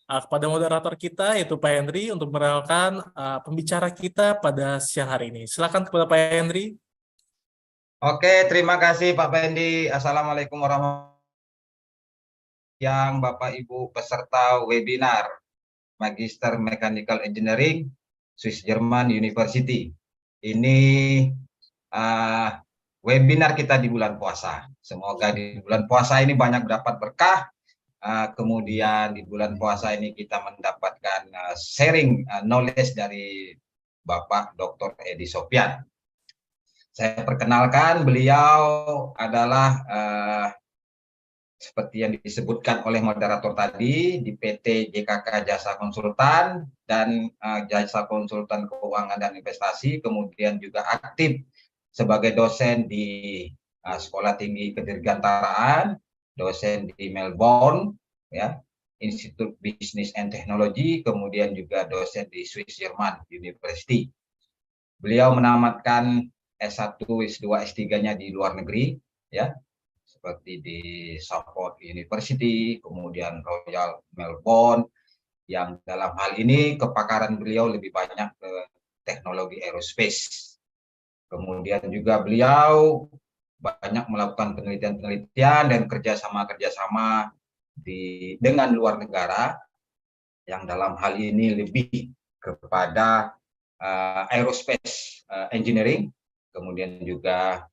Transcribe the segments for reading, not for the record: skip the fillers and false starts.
kepada moderator kita, yaitu Pak Henry, untuk merelakan pembicara kita pada siang hari ini. Silakan kepada Pak Henry. Oke, terima kasih Pak Pendi. Assalamualaikum warahmatullahi wabarakatuh. Yang Bapak Ibu peserta webinar Magister Mechanical Engineering Swiss German University. Ini webinar kita di bulan puasa. Semoga di bulan puasa ini banyak dapat berkah. Kemudian di bulan puasa ini kita mendapatkan sharing knowledge dari Bapak Dr. Edi Sofyan. Saya perkenalkan, beliau adalah seperti yang disebutkan oleh moderator tadi di PT JKK Jasa Konsultan dan Jasa Konsultan Keuangan dan Investasi, kemudian juga aktif sebagai dosen di Sekolah Tinggi Kedirgantaraan, dosen di Melbourne, ya, Institut Business and Technology, kemudian juga dosen di Swiss German University. Beliau menamatkan S1, S2, S3-nya di luar negeri, ya, seperti di Suffolk University, kemudian Royal Melbourne, yang dalam hal ini kepakaran beliau lebih banyak ke teknologi aerospace. Kemudian juga beliau banyak melakukan penelitian-penelitian dan kerjasama dengan luar negara, yang dalam hal ini lebih kepada aerospace engineering, kemudian juga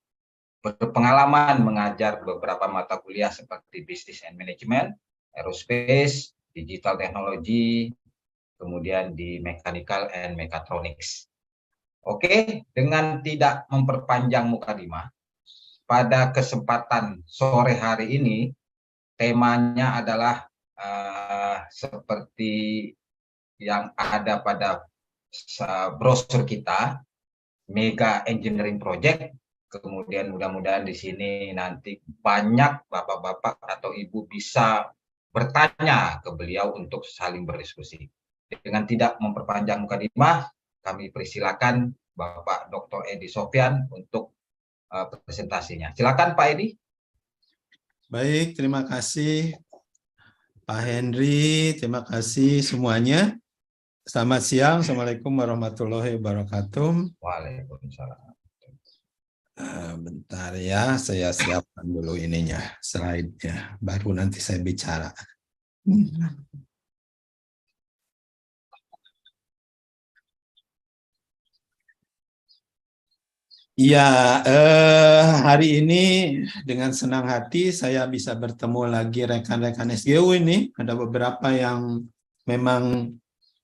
berpengalaman mengajar beberapa mata kuliah seperti Business and Management, Aerospace, Digital Technology, kemudian di Mechanical and Mechatronics. Oke, dengan tidak memperpanjang mukadimah, pada kesempatan sore hari ini temanya adalah seperti yang ada pada brosur kita, Mega Engineering Project. Kemudian mudah-mudahan di sini nanti banyak bapak-bapak atau ibu bisa bertanya ke beliau untuk saling berdiskusi. Dengan tidak memperpanjang mukadimah, kami persilakan Bapak Dr. Edi Sofyan untuk presentasinya. Silakan Pak Edi. Baik, terima kasih Pak Henry, terima kasih semuanya. Selamat siang, Assalamualaikum warahmatullahi wabarakatuh. Waalaikumsalam. Bentar ya, saya siapkan dulu ininya, slide-nya, baru nanti saya bicara. Ya, hari ini dengan senang hati saya bisa bertemu lagi rekan-rekan SGU ini. Ada beberapa yang memang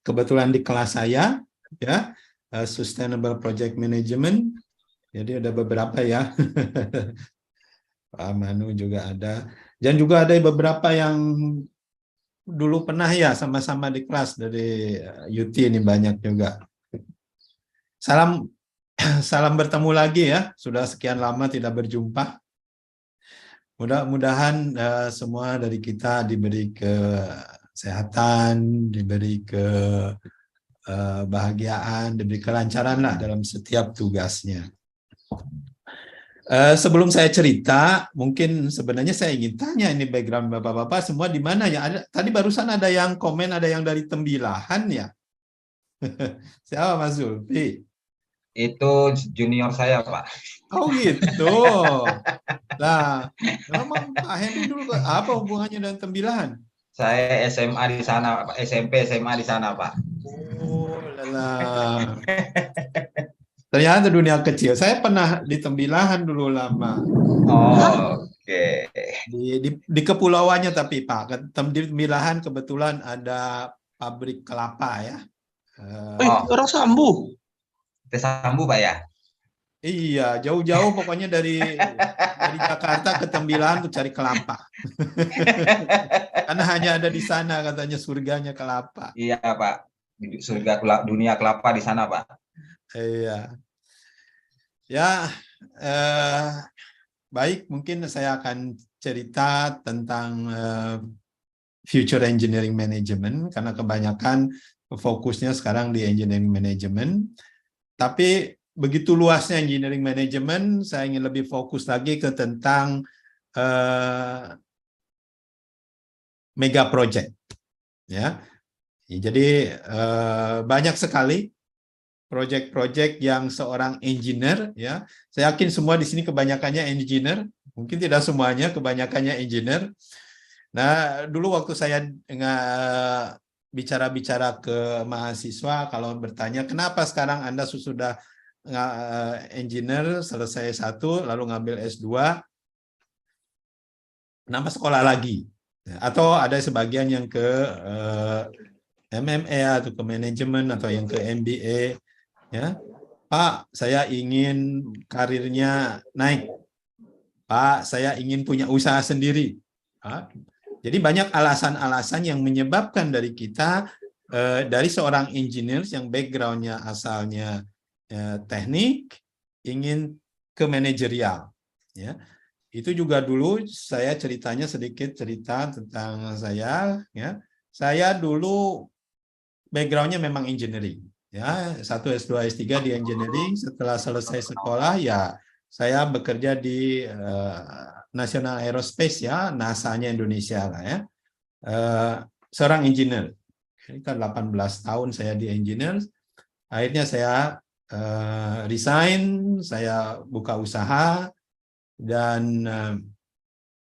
kebetulan di kelas saya, ya, Sustainable Project Management. Jadi ada beberapa ya, Pak Manu juga ada. Dan juga ada beberapa yang dulu pernah ya sama-sama di kelas dari UT ini banyak juga. Salam bertemu lagi ya, sudah sekian lama tidak berjumpa. Mudah-mudahan semua dari kita diberi kesehatan, diberi kebahagiaan, diberi kelancaran lah dalam setiap tugasnya. Sebelum saya cerita, mungkin sebenarnya saya ingin tanya ini background bapak-bapak semua di mana ya? Tadi barusan ada yang komen, ada yang dari Tembilahan ya? Siapa Mas Zulfi? Itu junior saya Pak. Oh gitu. Nah, memang Pak Henry dulu apa hubungannya dengan Tembilahan? Saya SMA di sana, Pak. SMP, SMA di sana Pak. Oh, lelah. Ternyata dunia kecil. Saya pernah di Tembilahan dulu lama. Oh, oke. Di kepulauannya tapi Pak, di Tembilahan kebetulan ada pabrik kelapa ya. Orang Sambu. Kita Sambu Pak ya? Iya, jauh-jauh pokoknya dari Jakarta ke Tembilahan untuk cari kelapa. Karena hanya ada di sana katanya surganya kelapa. Iya Pak, surga dunia kelapa di sana Pak. Iya. Ya, baik, mungkin saya akan cerita tentang future engineering management karena kebanyakan fokusnya sekarang di engineering management. Tapi begitu luasnya engineering management, saya ingin lebih fokus lagi ke tentang mega project. Ya, Jadi banyak sekali proyek-proyek yang seorang engineer, ya. Saya yakin semua di sini kebanyakannya engineer, mungkin tidak semuanya, kebanyakannya engineer. Nah, dulu waktu saya bicara-bicara ke mahasiswa, kalau bertanya kenapa sekarang Anda sudah engineer selesai satu, lalu ngambil S2, kenapa sekolah lagi? Atau ada sebagian yang ke MMA atau ke manajemen atau yang ke MBA, ya. Pak, saya ingin karirnya naik. Pak, saya ingin punya usaha sendiri. Pak. Jadi banyak alasan-alasan yang menyebabkan dari kita, dari seorang engineer yang background-nya asalnya teknik, ingin ke manajerial. Ya. Itu juga dulu saya ceritanya sedikit cerita tentang saya. Ya. Saya dulu background-nya memang engineering. Ya, 1 S2 S3 di engineering. Setelah selesai sekolah, ya saya bekerja di National Aerospace, ya, NASA-nya Indonesia lah, ya. Seorang engineer. Ini kan 18 tahun saya di engineer. Akhirnya saya resign, saya buka usaha, dan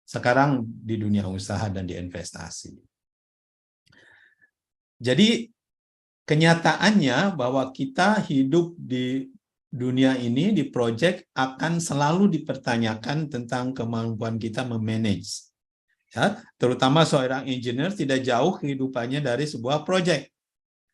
sekarang di dunia usaha dan di investasi. Jadi kenyataannya bahwa kita hidup di dunia ini, di proyek, akan selalu dipertanyakan tentang kemampuan kita memanage. Ya, terutama seorang engineer tidak jauh kehidupannya dari sebuah proyek.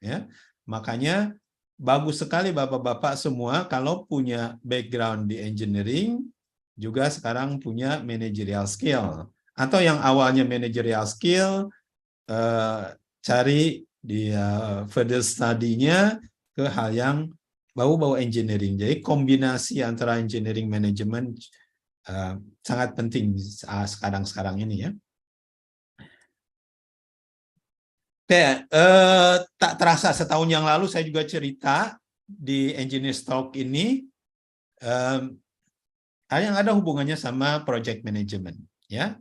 Ya, makanya bagus sekali bapak-bapak semua kalau punya background di engineering, juga sekarang punya managerial skill. Atau yang awalnya managerial skill, cari di further study-nya ke hal yang bau-bau engineering. Jadi kombinasi antara engineering management sangat penting sekarang ini, ya. Oke, tak terasa setahun yang lalu saya juga cerita di Engineers Talk ini yang ada hubungannya sama project management, ya.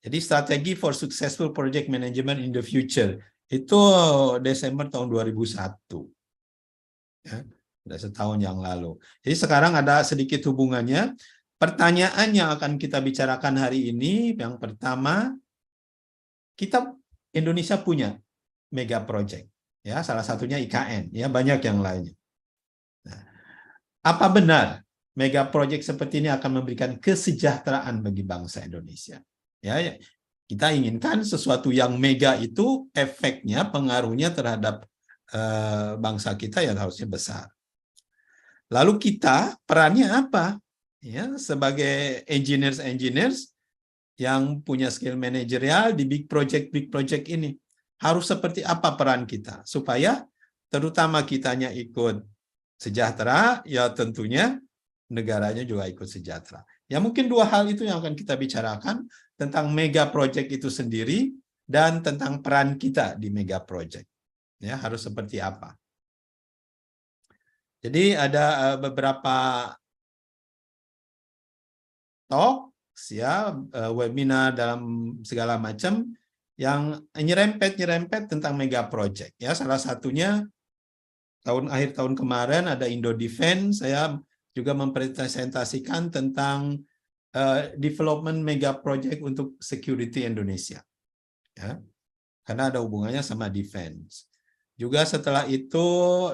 Jadi strategi for successful project management in the future itu Desember tahun 2001, ya, sudah setahun yang lalu. Jadi sekarang ada sedikit hubungannya. Pertanyaan yang akan kita bicarakan hari ini, yang pertama, kita Indonesia punya mega project, ya, salah satunya IKN, ya, banyak yang lainnya. Nah, apa benar mega project seperti ini akan memberikan kesejahteraan bagi bangsa Indonesia? Ya, kita inginkan sesuatu yang mega itu efeknya, pengaruhnya terhadap bangsa kita yang harusnya besar. Lalu kita perannya apa? Ya, sebagai engineers yang punya skill manajerial di big project ini, harus seperti apa peran kita supaya terutama kitanya ikut sejahtera, ya tentunya negaranya juga ikut sejahtera. Ya mungkin dua hal itu yang akan kita bicarakan, tentang mega project itu sendiri dan tentang peran kita di mega project. Ya, harus seperti apa. Jadi ada beberapa talks, ya, webinar dalam segala macam yang nyerempet tentang mega project. Ya, salah satunya akhir tahun kemarin ada Indo Defense, saya juga mempresentasikan tentang development mega project untuk security Indonesia, ya, karena ada hubungannya sama defense. Juga setelah itu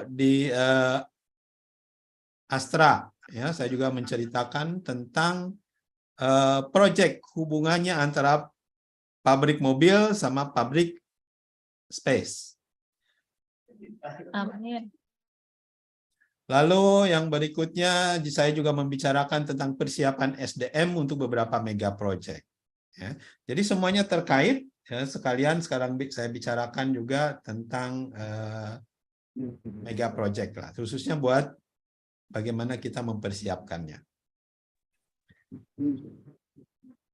di Astra, ya, saya juga menceritakan tentang project hubungannya antara pabrik mobil sama pabrik space. Lalu yang berikutnya saya juga membicarakan tentang persiapan SDM untuk beberapa mega project. Ya. Jadi semuanya terkait, ya, sekalian sekarang saya bicarakan juga tentang mega project lah, khususnya buat bagaimana kita mempersiapkannya.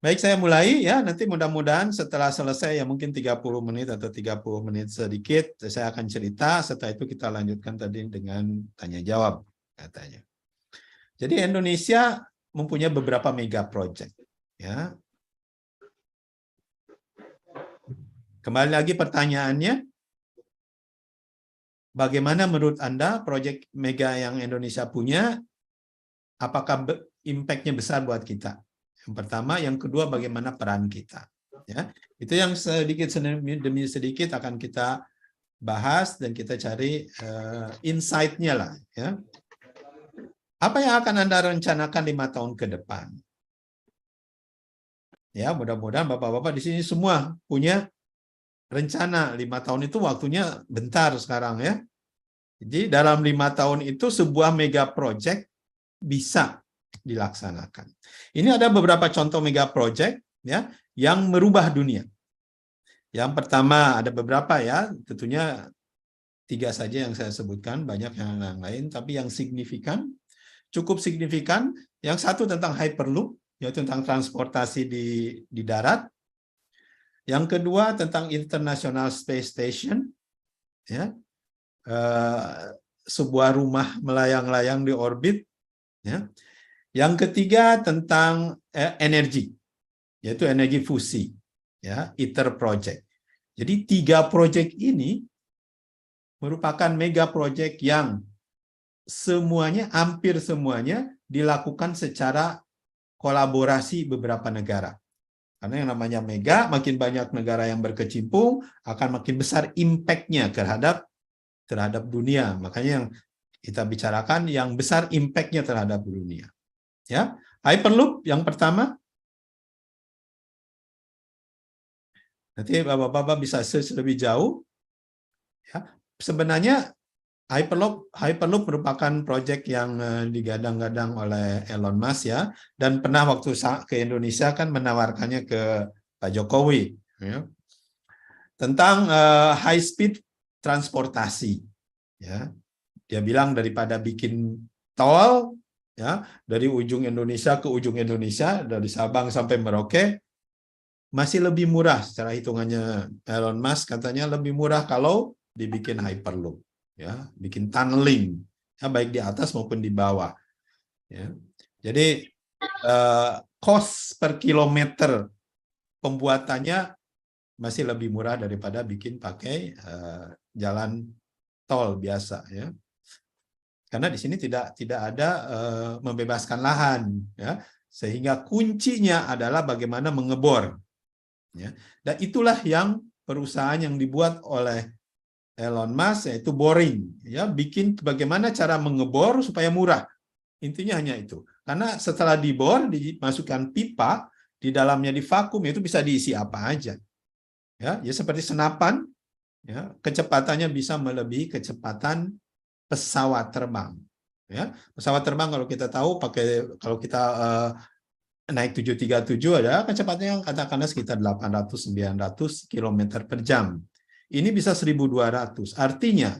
Baik, saya mulai, ya. Nanti mudah-mudahan setelah selesai, ya mungkin 30 menit atau 30 menit sedikit, saya akan cerita. Setelah itu kita lanjutkan tadi dengan tanya-jawab, katanya. Jadi Indonesia mempunyai beberapa mega project, ya. Kembali lagi pertanyaannya, bagaimana menurut Anda proyek mega yang Indonesia punya, apakah impact-nya besar buat kita? Yang pertama, yang kedua, bagaimana peran kita? Ya, itu yang sedikit demi sedikit akan kita bahas dan kita cari insight-nya lah. Ya. Apa yang akan Anda rencanakan 5 tahun ke depan? Ya, mudah-mudahan Bapak-Bapak di sini semua punya rencana. 5 tahun itu waktunya bentar sekarang ya. Jadi dalam 5 tahun itu sebuah mega project bisa dilaksanakan. Ini ada beberapa contoh mega project ya yang merubah dunia. Yang pertama ada beberapa ya, tentunya 3 saja yang saya sebutkan, banyak yang lain, tapi yang signifikan, cukup signifikan. Yang satu tentang Hyperloop, yaitu tentang transportasi di darat. Yang kedua tentang International Space Station, ya, sebuah rumah melayang-layang di orbit. Ya. Yang ketiga tentang energi, yaitu energi fusi, ya, ITER project. Jadi 3 project ini merupakan mega project yang semuanya, hampir semuanya dilakukan secara kolaborasi beberapa negara. Karena yang namanya mega, makin banyak negara yang berkecimpung, akan makin besar impact-nya terhadap dunia. Makanya yang kita bicarakan yang besar impact-nya terhadap dunia. Ya, Hyperloop yang pertama. Nanti Bapak-Bapak bisa search lebih jauh. Ya, sebenarnya Hyperloop merupakan proyek yang digadang-gadang oleh Elon Musk ya, dan pernah waktu ke Indonesia kan menawarkannya ke Pak Jokowi ya, tentang high speed transportasi ya. Dia bilang daripada bikin tol ya dari ujung Indonesia ke ujung Indonesia, dari Sabang sampai Merauke, masih lebih murah secara hitungannya Elon Musk, katanya lebih murah kalau dibikin Hyperloop. Ya, bikin tunneling, ya, baik di atas maupun di bawah. Ya. Jadi cost per kilometer pembuatannya masih lebih murah daripada bikin pakai jalan tol biasa. Ya. Karena di sini tidak ada membebaskan lahan, ya, sehingga kuncinya adalah bagaimana mengebor. Ya. Dan itulah yang perusahaan yang dibuat oleh Elon Musk, yaitu boring, ya, bikin bagaimana cara mengebor supaya murah. Intinya hanya itu. Karena setelah dibor, dimasukkan pipa, di dalamnya di vakum, itu bisa diisi apa aja. Ya, seperti senapan, ya, kecepatannya bisa melebihi kecepatan pesawat terbang. Ya, pesawat terbang kalau kita tahu kalau kita naik 737 ada kecepatannya katakanlah sekitar 800-900 km per jam. Ini bisa 1.200. Artinya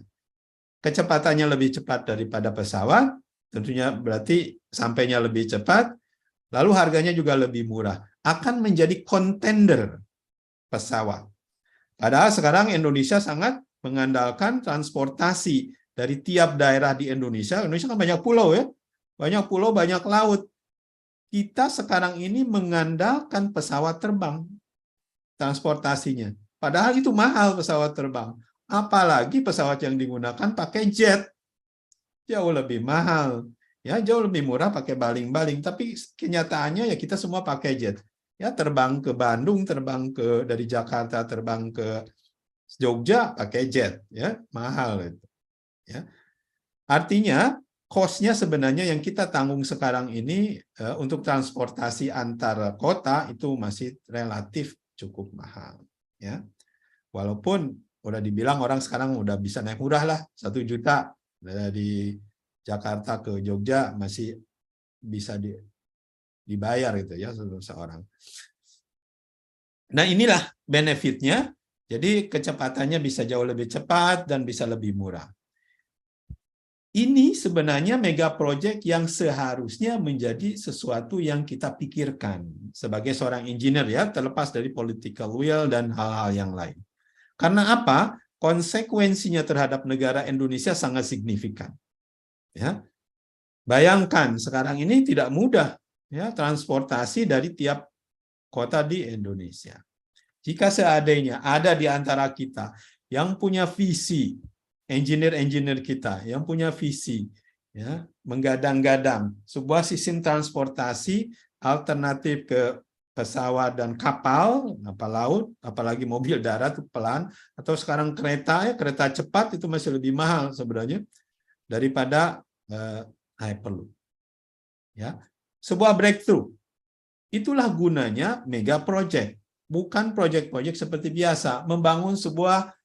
kecepatannya lebih cepat daripada pesawat, tentunya berarti sampainya lebih cepat, lalu harganya juga lebih murah. Akan menjadi kontender pesawat. Padahal sekarang Indonesia sangat mengandalkan transportasi dari tiap daerah di Indonesia. Indonesia kan banyak pulau ya, banyak pulau, banyak laut. Kita sekarang ini mengandalkan pesawat terbang transportasinya. Padahal itu mahal pesawat terbang. Apalagi pesawat yang digunakan pakai jet. Jauh lebih mahal. Ya, jauh lebih murah pakai baling-baling. Tapi kenyataannya ya kita semua pakai jet. Ya, terbang ke Bandung, dari Jakarta terbang ke Jogja pakai jet. Ya, mahal itu. Ya. Artinya cost-nya sebenarnya yang kita tanggung sekarang ini untuk transportasi antar kota itu masih relatif cukup mahal. Ya, walaupun udah dibilang orang sekarang udah bisa naik murah lah, 1 juta dari Jakarta ke Jogja masih bisa dibayar gitu ya seorang. Nah inilah benefitnya, jadi kecepatannya bisa jauh lebih cepat dan bisa lebih murah. Ini sebenarnya mega project yang seharusnya menjadi sesuatu yang kita pikirkan sebagai seorang engineer ya, terlepas dari political will dan hal-hal yang lain. Karena apa? Konsekuensinya terhadap negara Indonesia sangat signifikan. Ya. Bayangkan sekarang ini tidak mudah ya transportasi dari tiap kota di Indonesia. Jika seandainya ada di antara kita yang punya visi engineer-engineer kita yang punya visi, ya, menggadang-gadang sebuah sistem transportasi alternatif ke pesawat dan kapal laut, apalagi mobil darat itu pelan, atau sekarang kereta, ya, kereta cepat itu masih lebih mahal sebenarnya daripada Hyperloop. Ya, sebuah breakthrough. Itulah gunanya mega project, bukan project-project seperti biasa membangun sebuah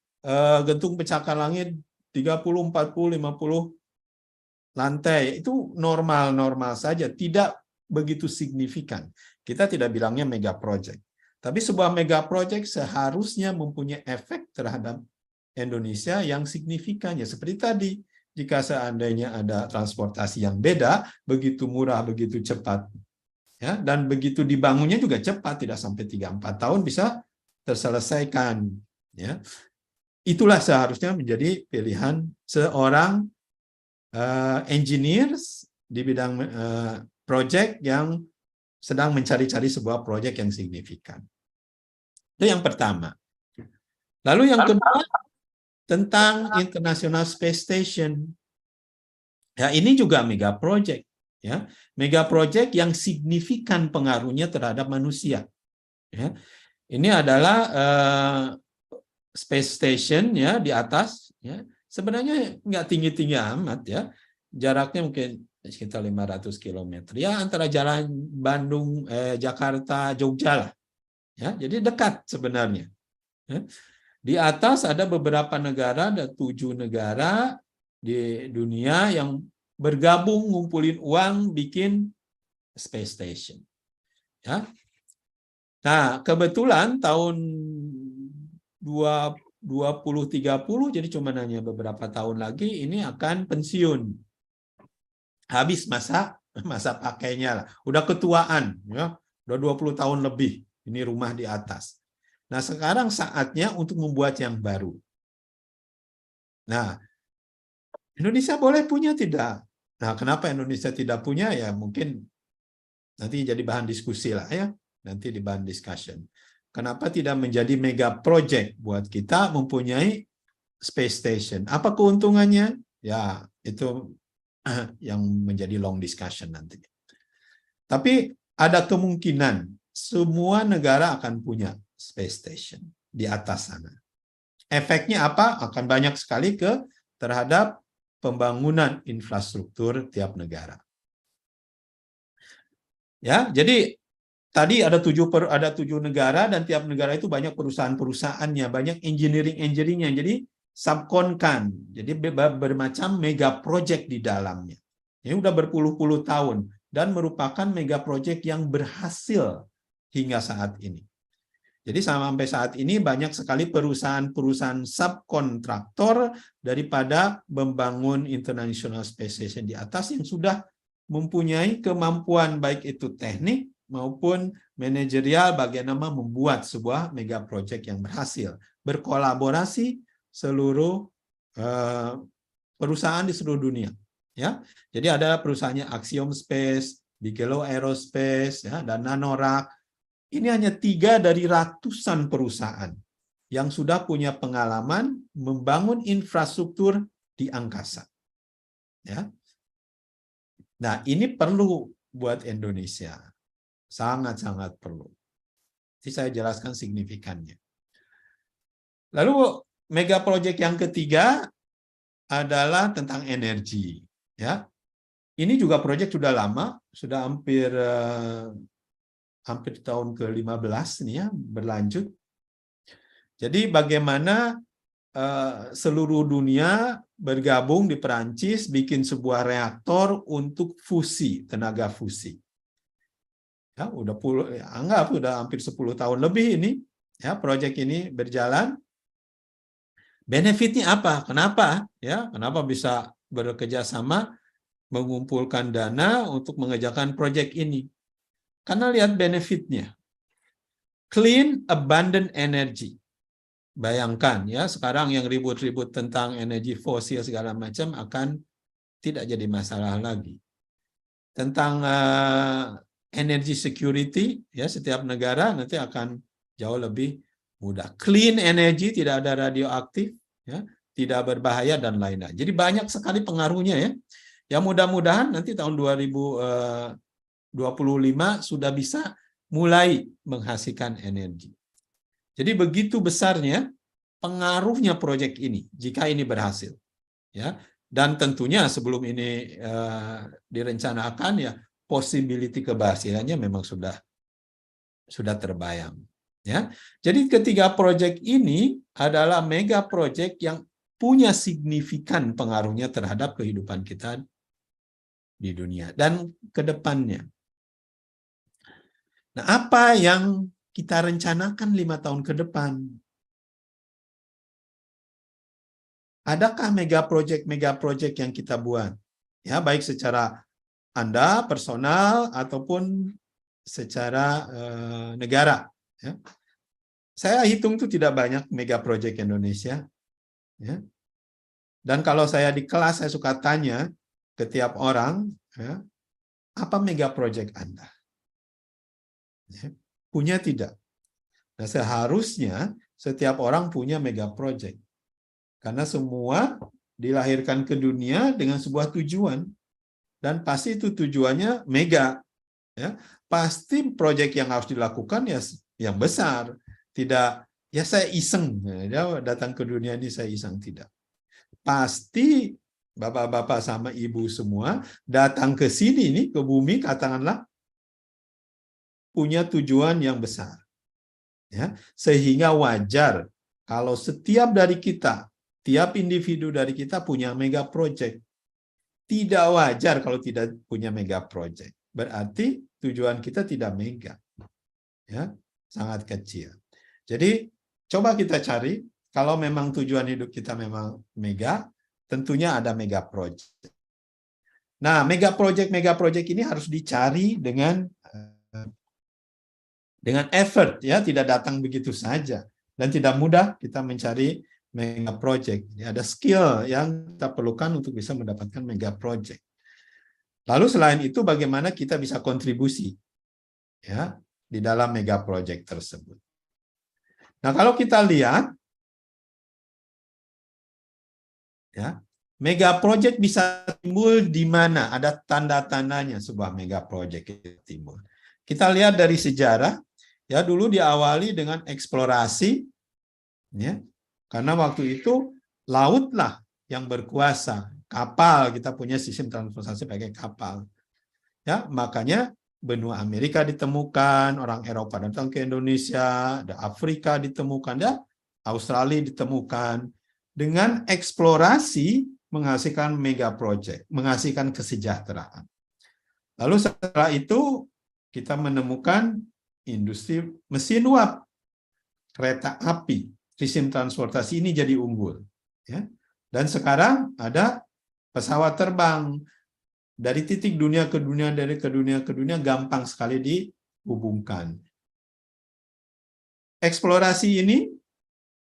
gedung pencakar langit 30, 40, 50 lantai. Itu normal-normal saja, tidak begitu signifikan. Kita tidak bilangnya mega project. Tapi sebuah mega project seharusnya mempunyai efek terhadap Indonesia yang signifikan. Ya, seperti tadi, jika seandainya ada transportasi yang beda, begitu murah, begitu cepat, ya, dan begitu dibangunnya juga cepat, tidak sampai 3-4 tahun bisa terselesaikan. Ya. Itulah seharusnya menjadi pilihan seorang engineers di bidang project yang sedang mencari-cari sebuah proyek yang signifikan. Itu yang pertama. Lalu yang kedua tentang International Space Station. Ya, ini juga mega project, ya. Mega project yang signifikan pengaruhnya terhadap manusia. Ya. Ini adalah Space Station, ya, di atas, ya. Sebenarnya nggak tinggi-tinggi amat, ya. Jaraknya mungkin sekitar 500 km. Ya, antara jalan Bandung, Jakarta, Jogja lah. Ya, jadi dekat sebenarnya. Ya. Di atas ada beberapa negara, ada 7 negara di dunia yang bergabung ngumpulin uang bikin Space Station. Ya. Nah, kebetulan tahun 2030, jadi cuma hanya beberapa tahun lagi ini akan pensiun. Habis masa pakainya lah. Udah ketuaan, ya. Udah 20 tahun lebih ini rumah di atas. Nah, sekarang saatnya untuk membuat yang baru. Nah, Indonesia boleh punya tidak? Nah, kenapa Indonesia tidak punya? Ya mungkin nanti jadi bahan diskusi lah, ya. Nanti di bahan discussion. Kenapa tidak menjadi mega project buat kita mempunyai space station? Apa keuntungannya? Ya, itu yang menjadi long discussion nanti. Tapi ada kemungkinan semua negara akan punya space station di atas sana. Efeknya apa? Akan banyak sekali terhadap pembangunan infrastruktur tiap negara. Ya, jadi tadi ada 7 negara dan tiap negara itu banyak perusahaan-perusahaannya, banyak engineering-nya. Jadi subkonkan, jadi bermacam mega project di dalamnya. Ini udah berpuluh-puluh tahun dan merupakan mega project yang berhasil hingga saat ini. Jadi sampai saat ini banyak sekali perusahaan-perusahaan subkontraktor daripada membangun International Space Station di atas yang sudah mempunyai kemampuan baik itu teknik maupun manajerial bagaimana membuat sebuah mega project yang berhasil. Berkolaborasi seluruh perusahaan di seluruh dunia, ya. Jadi ada perusahaannya Axiom Space, Bigelow Aerospace, ya, dan Nanorak. Ini hanya 3 dari ratusan perusahaan yang sudah punya pengalaman membangun infrastruktur di angkasa, ya. Nah, ini perlu buat Indonesia, sangat-sangat perlu. Jadi saya jelaskan signifikannya. Lalu mega project yang ketiga adalah tentang energi, ya. Ini juga proyek sudah lama, sudah hampir tahun ke-15 nih, ya, berlanjut. Jadi bagaimana seluruh dunia bergabung di Perancis bikin sebuah reaktor untuk fusi, tenaga fusi. Ya, anggap udah hampir 10 tahun lebih ini, ya, proyek ini berjalan. Benefitnya apa? Kenapa? Ya, kenapa bisa bekerja sama mengumpulkan dana untuk mengerjakan proyek ini? Karena lihat benefitnya. Clean, abundant energy. Bayangkan, ya, sekarang yang ribut-ribut tentang energi fosil segala macam akan tidak jadi masalah lagi. Tentang energy security, ya, setiap negara nanti akan jauh lebih mudah. Clean energy, tidak ada radioaktif, ya. tidak berbahaya, dan lain-lain. Jadi banyak sekali pengaruhnya ya. Ya mudah-mudahan nanti tahun 2025 sudah bisa mulai menghasilkan energi. Jadi begitu besarnya pengaruhnya proyek ini jika ini berhasil. Ya. Dan tentunya sebelum ini direncanakan ya possibility keberhasilannya memang sudah terbayang. Ya. Jadi ketiga proyek ini adalah mega proyek yang punya signifikan pengaruhnya terhadap kehidupan kita di dunia dan ke depannya. Nah, apa yang kita rencanakan 5 tahun ke depan? Adakah mega project yang kita buat? Ya, baik secara Anda personal ataupun secara negara. Ya. Saya hitung itu tidak banyak mega project Indonesia. Ya. Dan kalau saya di kelas, saya suka tanya ke tiap orang, ya, apa mega project Anda? Ya. Punya tidak? Nah, seharusnya setiap orang punya mega project. Karena semua dilahirkan ke dunia dengan sebuah tujuan. Dan pasti itu tujuannya mega. Ya. Pasti proyek yang harus dilakukan ya yang besar. Tidak, ya saya iseng. Ya, datang ke dunia ini saya iseng, tidak. Pasti bapak-bapak sama ibu semua datang ke sini nih, ke bumi, katakanlah, punya tujuan yang besar. Ya. Sehingga wajar kalau setiap dari kita, tiap individu dari kita punya mega project. Tidak wajar kalau tidak punya mega project. Berarti tujuan kita tidak mega. Ya, sangat kecil. Jadi coba kita cari, kalau memang tujuan hidup kita memang mega, tentunya ada mega project. Nah, mega project ini harus dicari dengan effort, ya, tidak datang begitu saja. Dan tidak mudah kita mencari mega project. Ya, ada skill yang kita perlukan untuk bisa mendapatkan mega project. Lalu selain itu bagaimana kita bisa kontribusi ya di dalam mega project tersebut. Nah, kalau kita lihat ya, mega project bisa timbul di mana? Ada tanda-tandanya sebuah mega project itu timbul. Kita lihat dari sejarah, ya, dulu diawali dengan eksplorasi, ya. Karena waktu itu lautlah yang berkuasa, kapal, kita punya sistem transportasi pakai kapal. Ya, makanya benua Amerika ditemukan, orang Eropa datang ke Indonesia, ada Afrika ditemukan, ya, Australia ditemukan. Dengan eksplorasi menghasilkan mega project, menghasilkan kesejahteraan. Lalu setelah itu kita menemukan industri mesin uap, kereta api. Sistem transportasi ini jadi unggul. Ya. Dan sekarang ada pesawat terbang. Dari titik dunia ke dunia, dari ke dunia ke dunia, gampang sekali dihubungkan. Eksplorasi ini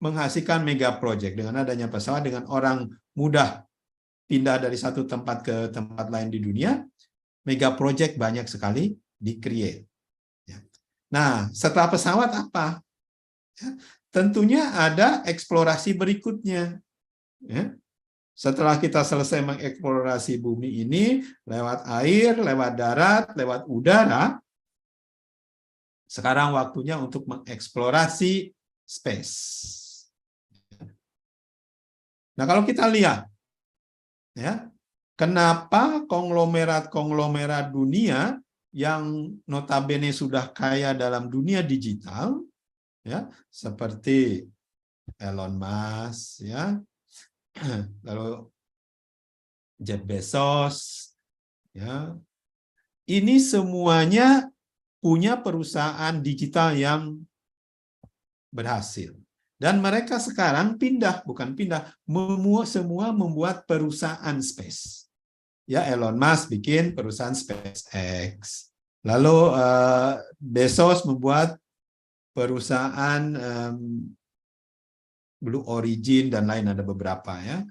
menghasilkan mega project. Dengan adanya pesawat, dengan orang mudah pindah dari satu tempat ke tempat lain di dunia, mega project banyak sekali di-create. Ya. Nah, setelah pesawat apa? Ya. Tentunya ada eksplorasi berikutnya. Ya. Setelah kita selesai mengeksplorasi bumi ini, lewat air, lewat darat, lewat udara, sekarang waktunya untuk mengeksplorasi space. Nah, kalau kita lihat, ya, kenapa konglomerat-konglomerat dunia yang notabene sudah kaya dalam dunia digital, ya, seperti Elon Musk, ya, lalu Jeff Bezos, ya, ini semuanya punya perusahaan digital yang berhasil. Dan mereka sekarang semua membuat perusahaan space. Ya, Elon Musk bikin perusahaan SpaceX. Lalu Bezos membuat perusahaan Blue Origin dan lain, ada beberapa, ya.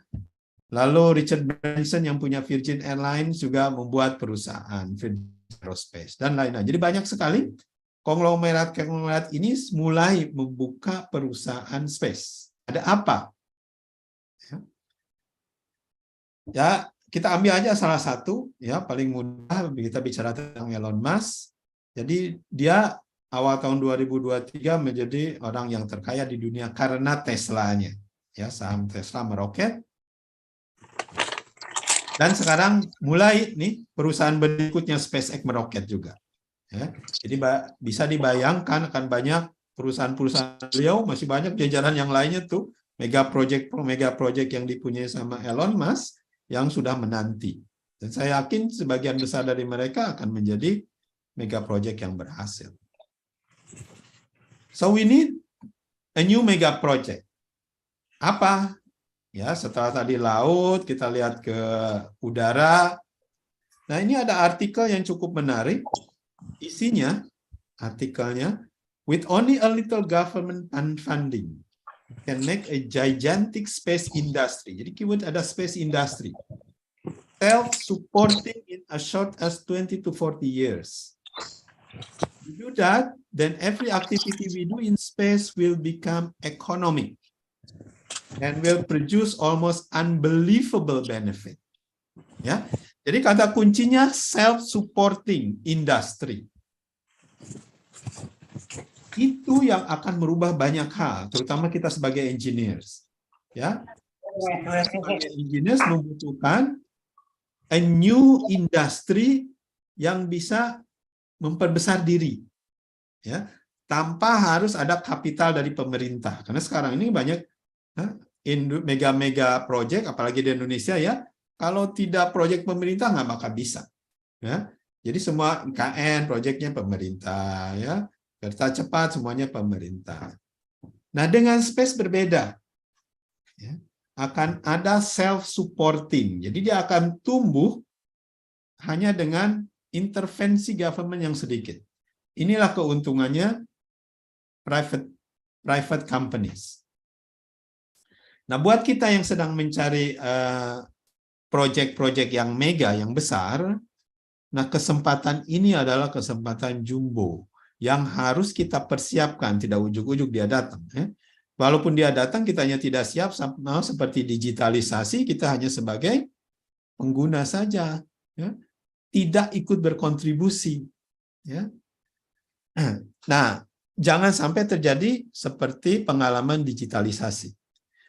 Lalu Richard Branson yang punya Virgin Airlines juga membuat perusahaan Virgin Aerospace dan lain-lain. Jadi banyak sekali konglomerat ini mulai membuka perusahaan space. Ada apa? Ya. Ya, kita ambil aja salah satu, ya paling mudah kita bicara tentang Elon Musk. Jadi dia awal tahun 2023 menjadi orang yang terkaya di dunia karena Tesla-nya. Ya, saham Tesla meroket. Dan sekarang mulai nih perusahaan berikutnya SpaceX meroket juga. Ya, jadi bisa dibayangkan akan banyak perusahaan-perusahaan beliau, masih banyak jajaran yang lainnya tuh, mega project yang dipunyai sama Elon Musk yang sudah menanti. Dan saya yakin sebagian besar dari mereka akan menjadi mega project yang berhasil. So we need a new mega project. Apa? Ya, setelah tadi laut, kita lihat ke udara. Nah, ini ada artikel yang cukup menarik. Isinya, artikelnya, with only a little government funding, can make a gigantic space industry. Jadi keyword ada space industry. Self-supporting in as short as 20 to 40 years. We do that, then every activity we do in space will become economic and will produce almost unbelievable benefit. Ya, jadi kata kuncinya self-supporting industry. Itu yang akan merubah banyak hal, terutama kita sebagai engineers. Ya, sebagai engineers membutuhkan a new industry yang bisa memperbesar diri, ya, tanpa harus ada kapital dari pemerintah. Karena sekarang ini banyak mega-mega project, apalagi di Indonesia ya, kalau tidak project pemerintah nggak bakal bisa. Ya, jadi semua IKN projectnya pemerintah, ya, kereta cepat semuanya pemerintah. Nah, dengan space berbeda, ya, akan ada self-supporting. Jadi dia akan tumbuh hanya dengan intervensi government yang sedikit. Inilah keuntungannya private companies. Nah, buat kita yang sedang mencari project-project yang mega, yang besar, nah kesempatan ini adalah kesempatan jumbo yang harus kita persiapkan, tidak ujuk-ujuk dia datang. Ya. Walaupun dia datang, kita hanya tidak siap, sama seperti digitalisasi, kita hanya sebagai pengguna saja, ya. Tidak ikut berkontribusi. Ya. Nah, jangan sampai terjadi seperti pengalaman digitalisasi.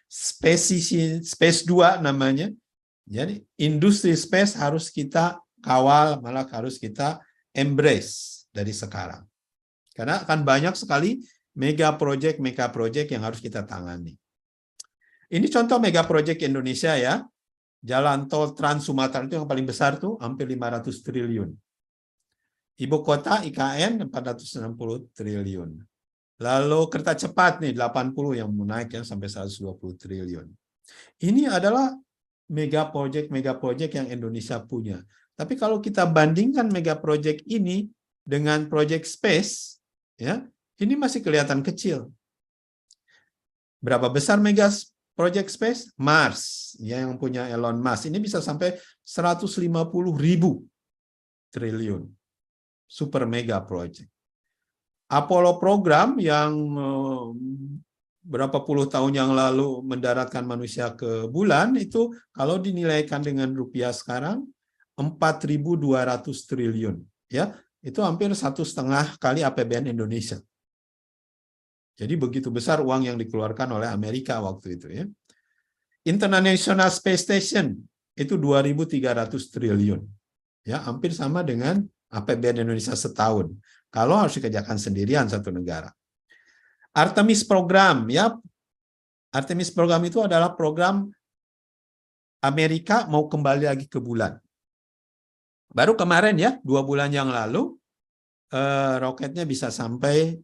Space 2 namanya. Jadi industri space harus kita kawal, malah harus kita embrace dari sekarang. Karena akan banyak sekali mega project yang harus kita tangani. Ini contoh mega project Indonesia ya. Jalan tol Trans Sumatera itu yang paling besar tuh, hampir 500 triliun. Ibu kota IKN 460 triliun. Lalu kereta cepat nih 80 yang mau naik ya sampai 120 triliun. Ini adalah mega project yang Indonesia punya. Tapi kalau kita bandingkan mega project ini dengan project space, ya, ini masih kelihatan kecil. Berapa besar mega project space? Mars, ya, yang punya Elon Musk. Ini bisa sampai 150.000 triliun. Super mega project. Apollo program yang berapa puluh tahun yang lalu mendaratkan manusia ke bulan, itu kalau dinilaikan dengan rupiah sekarang 4.200 triliun, ya, itu hampir 1,5 kali APBN Indonesia. Jadi begitu besar uang yang dikeluarkan oleh Amerika waktu itu, ya. International Space Station itu 2.300 triliun, ya, hampir sama dengan APBN Indonesia setahun. Kalau harus dikerjakan sendirian satu negara. Artemis program, ya, Artemis program itu adalah program Amerika mau kembali lagi ke bulan. Baru kemarin ya, 2 bulan yang lalu, roketnya bisa sampai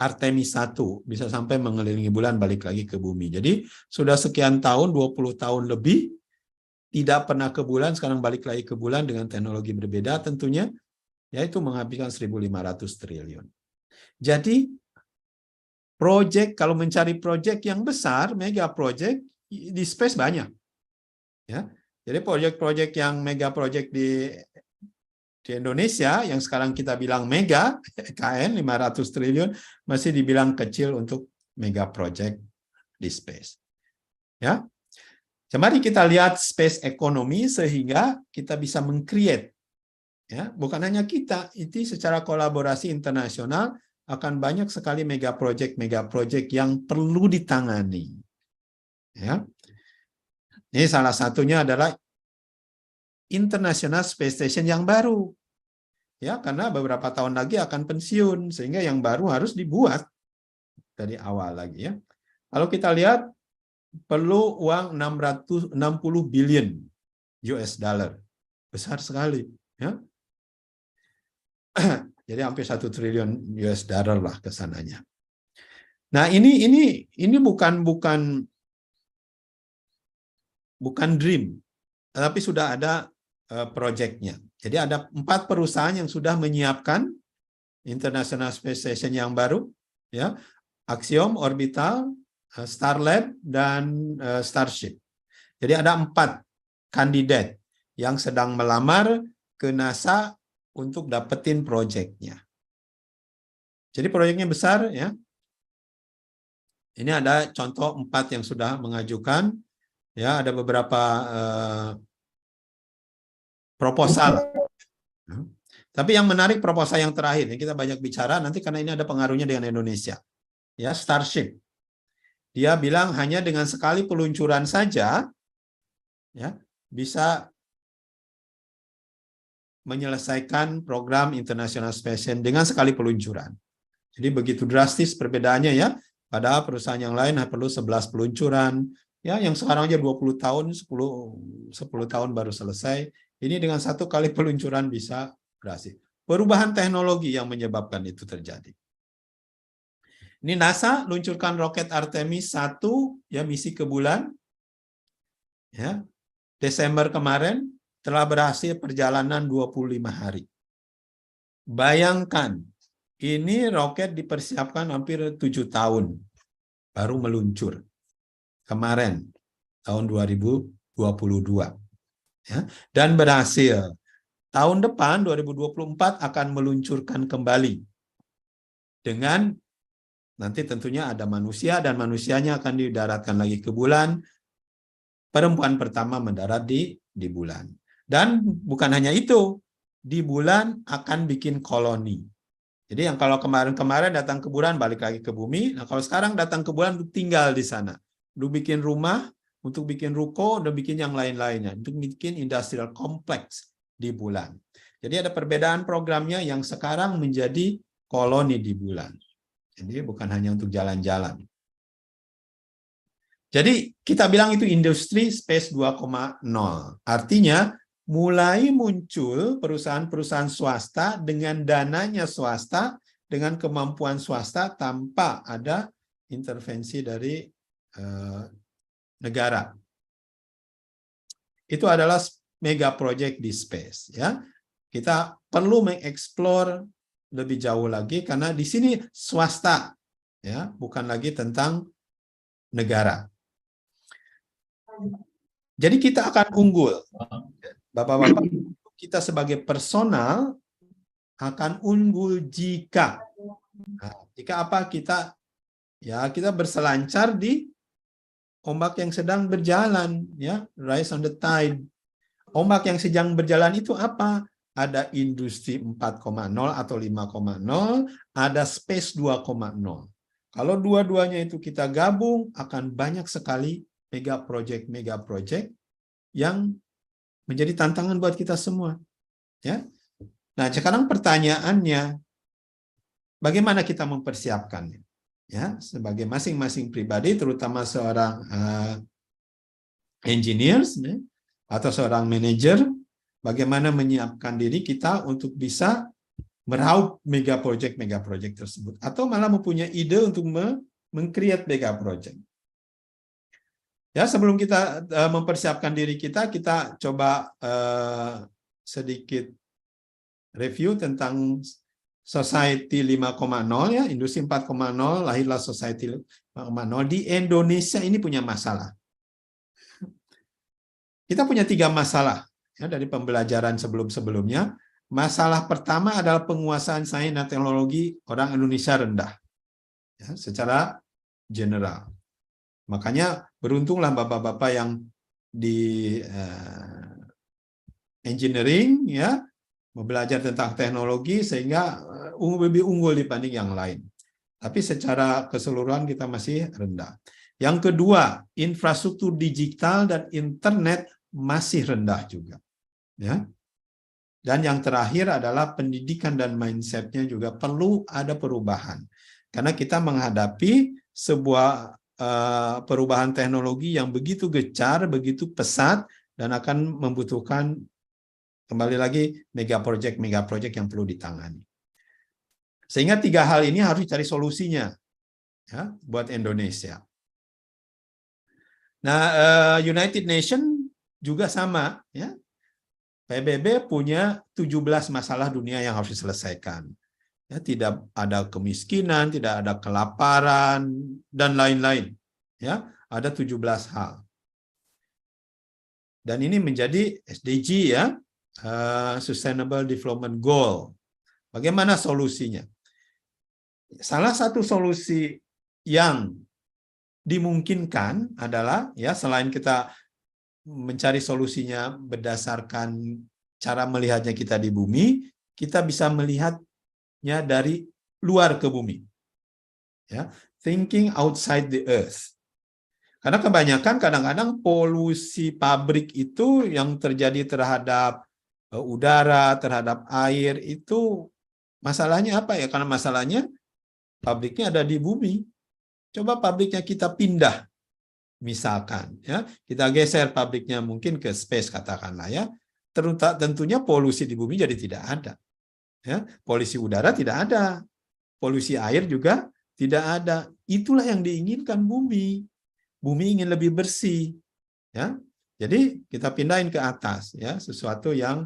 Artemis 1, bisa sampai mengelilingi bulan balik lagi ke bumi. Jadi sudah sekian tahun, 20 tahun lebih, tidak pernah ke bulan, sekarang balik lagi ke bulan dengan teknologi berbeda tentunya, yaitu menghabiskan 1.500 triliun. Jadi, kalau mencari proyek yang besar, mega project, di space banyak. Ya. Jadi proyek-proyek yang mega project di Indonesia, yang sekarang kita bilang mega, KN 500 triliun, masih dibilang kecil untuk mega project di space. Ya. Mari kita lihat space economy sehingga kita bisa meng-create. Ya, bukan hanya kita, itu secara kolaborasi internasional akan banyak sekali mega project yang perlu ditangani. Ya. Ini salah satunya adalah International Space Station yang baru. Ya, karena beberapa tahun lagi akan pensiun, sehingga yang baru harus dibuat dari awal lagi ya. Kalau kita lihat perlu uang 660 billion US dollar. Besar sekali, ya. Jadi hampir 1 triliun US dollar lah ke sananya. Nah, ini bukan dream, tapi sudah ada proyeknya. Jadi ada 4 perusahaan yang sudah menyiapkan International Space Station yang baru, ya, Axiom, Orbital, Starlab, dan Starship. Jadi ada 4 kandidat yang sedang melamar ke NASA untuk dapetin proyeknya. Jadi proyeknya besar, ya. Ini ada contoh 4 yang sudah mengajukan, ya, ada beberapa proposal. Tapi yang menarik proposal yang terakhir, ini kita banyak bicara nanti karena ini ada pengaruhnya dengan Indonesia. Ya, Starship. Dia bilang hanya dengan sekali peluncuran saja, ya, bisa menyelesaikan program International Space Station dengan sekali peluncuran. Jadi begitu drastis perbedaannya ya. Padahal perusahaan yang lain perlu 11 peluncuran, ya, yang sekarang aja 20 tahun, 10 tahun baru selesai. Ini dengan 1 kali peluncuran bisa berhasil. Perubahan teknologi yang menyebabkan itu terjadi. Ini NASA luncurkan roket Artemis 1, ya, misi ke bulan. Ya. Desember kemarin telah berhasil perjalanan 25 hari. Bayangkan, ini roket dipersiapkan hampir 7 tahun baru meluncur. Kemarin tahun 2022. Ya, dan berhasil. Tahun depan 2024 akan meluncurkan kembali. Dengan nanti tentunya ada manusia dan manusianya akan didaratkan lagi ke bulan. Perempuan pertama mendarat di bulan. Dan bukan hanya itu, di bulan akan bikin koloni. Jadi yang kalau kemarin-kemarin datang ke bulan balik lagi ke bumi, nah kalau sekarang datang ke bulan untuk tinggal di sana. Untuk bikin rumah, untuk bikin ruko, dan bikin yang lain-lainnya. Untuk bikin industrial complex di bulan. Jadi ada perbedaan programnya yang sekarang menjadi koloni di bulan. Jadi bukan hanya untuk jalan-jalan. Jadi kita bilang itu industri space 2.0. Artinya mulai muncul perusahaan-perusahaan swasta dengan dananya swasta, dengan kemampuan swasta tanpa ada intervensi dari negara. Itu adalah mega project di space, ya. Kita perlu mengeksplor lebih jauh lagi karena di sini swasta, ya, bukan lagi tentang negara. Jadi kita akan unggul. Bapak-bapak, kita sebagai personal akan unggul jika apa? Kita berselancar di ombak yang sedang berjalan, ya, rise on the tide. Ombak yang sedang berjalan itu apa? Ada industri 4.0 atau 5.0, ada space 2.0. Kalau dua-duanya itu kita gabung, akan banyak sekali mega project yang menjadi tantangan buat kita semua. Ya. Nah, sekarang pertanyaannya, bagaimana kita mempersiapkannya? Ya, sebagai masing-masing pribadi, terutama seorang engineers, ya, atau seorang manajer, bagaimana menyiapkan diri kita untuk bisa meraup mega project tersebut, atau malah mempunyai ide untuk meng-create mega project. Ya, sebelum kita mempersiapkan diri kita coba sedikit review tentang Society 5.0, ya, industri 4.0, lahirlah Society 5.0. Di Indonesia ini punya masalah. Kita punya 3 masalah, ya, dari pembelajaran sebelum-sebelumnya. Masalah pertama adalah penguasaan sains dan teknologi orang Indonesia rendah, ya, secara general. Makanya beruntunglah bapak-bapak yang di engineering, ya, belajar tentang teknologi sehingga lebih unggul dibanding yang lain. Tapi secara keseluruhan kita masih rendah. Yang kedua, infrastruktur digital dan internet masih rendah juga. Ya. Dan yang terakhir adalah pendidikan dan mindset-nya juga perlu ada perubahan. Karena kita menghadapi sebuah perubahan teknologi yang begitu gencar, begitu pesat, dan akan membutuhkan kembali lagi mega project yang perlu ditangani. Sehingga tiga hal ini harus dicari solusinya, ya, buat Indonesia. Nah, United Nations juga sama, ya. PBB punya 17 masalah dunia yang harus diselesaikan. Ya, tidak ada kemiskinan, tidak ada kelaparan, dan lain-lain. Ya, ada 17 hal. Dan ini menjadi SDG, ya, Sustainable Development Goal. Bagaimana solusinya? Salah satu solusi yang dimungkinkan adalah, ya, selain kita mencari solusinya berdasarkan cara melihatnya kita di bumi, kita bisa melihatnya dari luar ke bumi. Ya, thinking outside the earth. Karena kebanyakan kadang-kadang polusi pabrik itu yang terjadi terhadap udara, terhadap air itu masalahnya apa ya? Karena masalahnya pabriknya ada di bumi. Coba pabriknya kita pindah. Misalkan, ya, kita geser pabriknya mungkin ke space, katakanlah, ya, tentunya polusi di bumi jadi tidak ada, ya, polusi udara tidak ada, polusi air juga tidak ada. Itulah yang diinginkan bumi. Bumi ingin lebih bersih, ya. Jadi kita pindahin ke atas, ya, sesuatu yang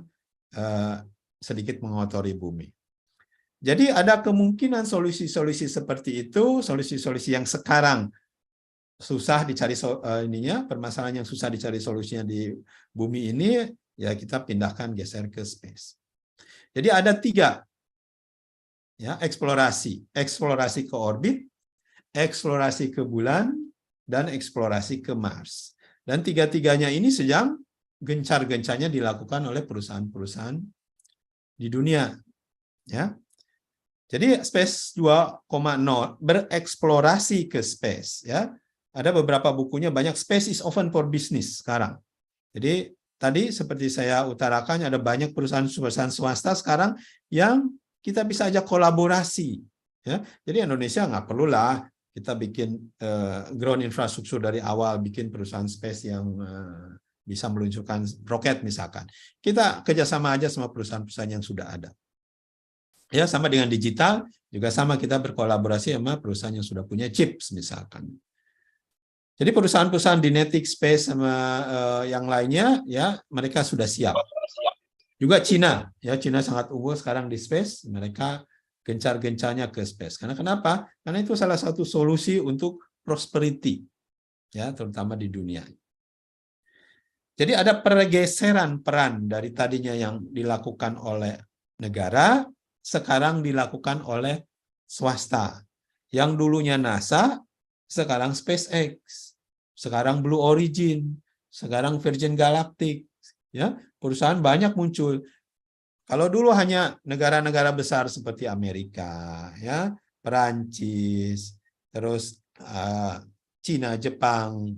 sedikit mengotori bumi. Jadi ada kemungkinan solusi-solusi seperti itu, solusi-solusi yang sekarang susah dicari permasalahan yang susah dicari solusinya di bumi ini, ya kita pindahkan, geser ke space. Jadi ada 3, ya, eksplorasi ke orbit, eksplorasi ke bulan, dan eksplorasi ke Mars. Dan 3-tiganya ini sedang gencar-gencarnya dilakukan oleh perusahaan-perusahaan di dunia, ya. Jadi Space 2.0 bereksplorasi ke space, ya. Ada beberapa bukunya banyak. Space is open for business sekarang. Jadi tadi seperti saya utarakan, ada banyak perusahaan-perusahaan swasta sekarang yang kita bisa ajak kolaborasi. Ya. Jadi Indonesia nggak perlulah kita bikin ground infrastruktur dari awal, bikin perusahaan space yang bisa meluncurkan roket misalkan. Kita kerjasama aja sama perusahaan-perusahaan yang sudah ada. Ya, sama dengan digital juga sama, kita berkolaborasi sama perusahaan yang sudah punya chips misalkan. Jadi perusahaan-perusahaan Dynetics, Space sama yang lainnya, ya, mereka sudah siap. Juga Cina, ya, Cina sangat unggul sekarang di space, mereka gencar-gencarnya ke space. Karena kenapa? Karena itu salah satu solusi untuk prosperity, ya, terutama di dunia. Jadi ada pergeseran peran dari tadinya yang dilakukan oleh negara, sekarang dilakukan oleh swasta. Yang dulunya NASA, sekarang SpaceX, sekarang Blue Origin, sekarang Virgin Galactic, ya, perusahaan banyak muncul. Kalau dulu hanya negara-negara besar seperti Amerika, ya, Perancis, terus Cina, Jepang,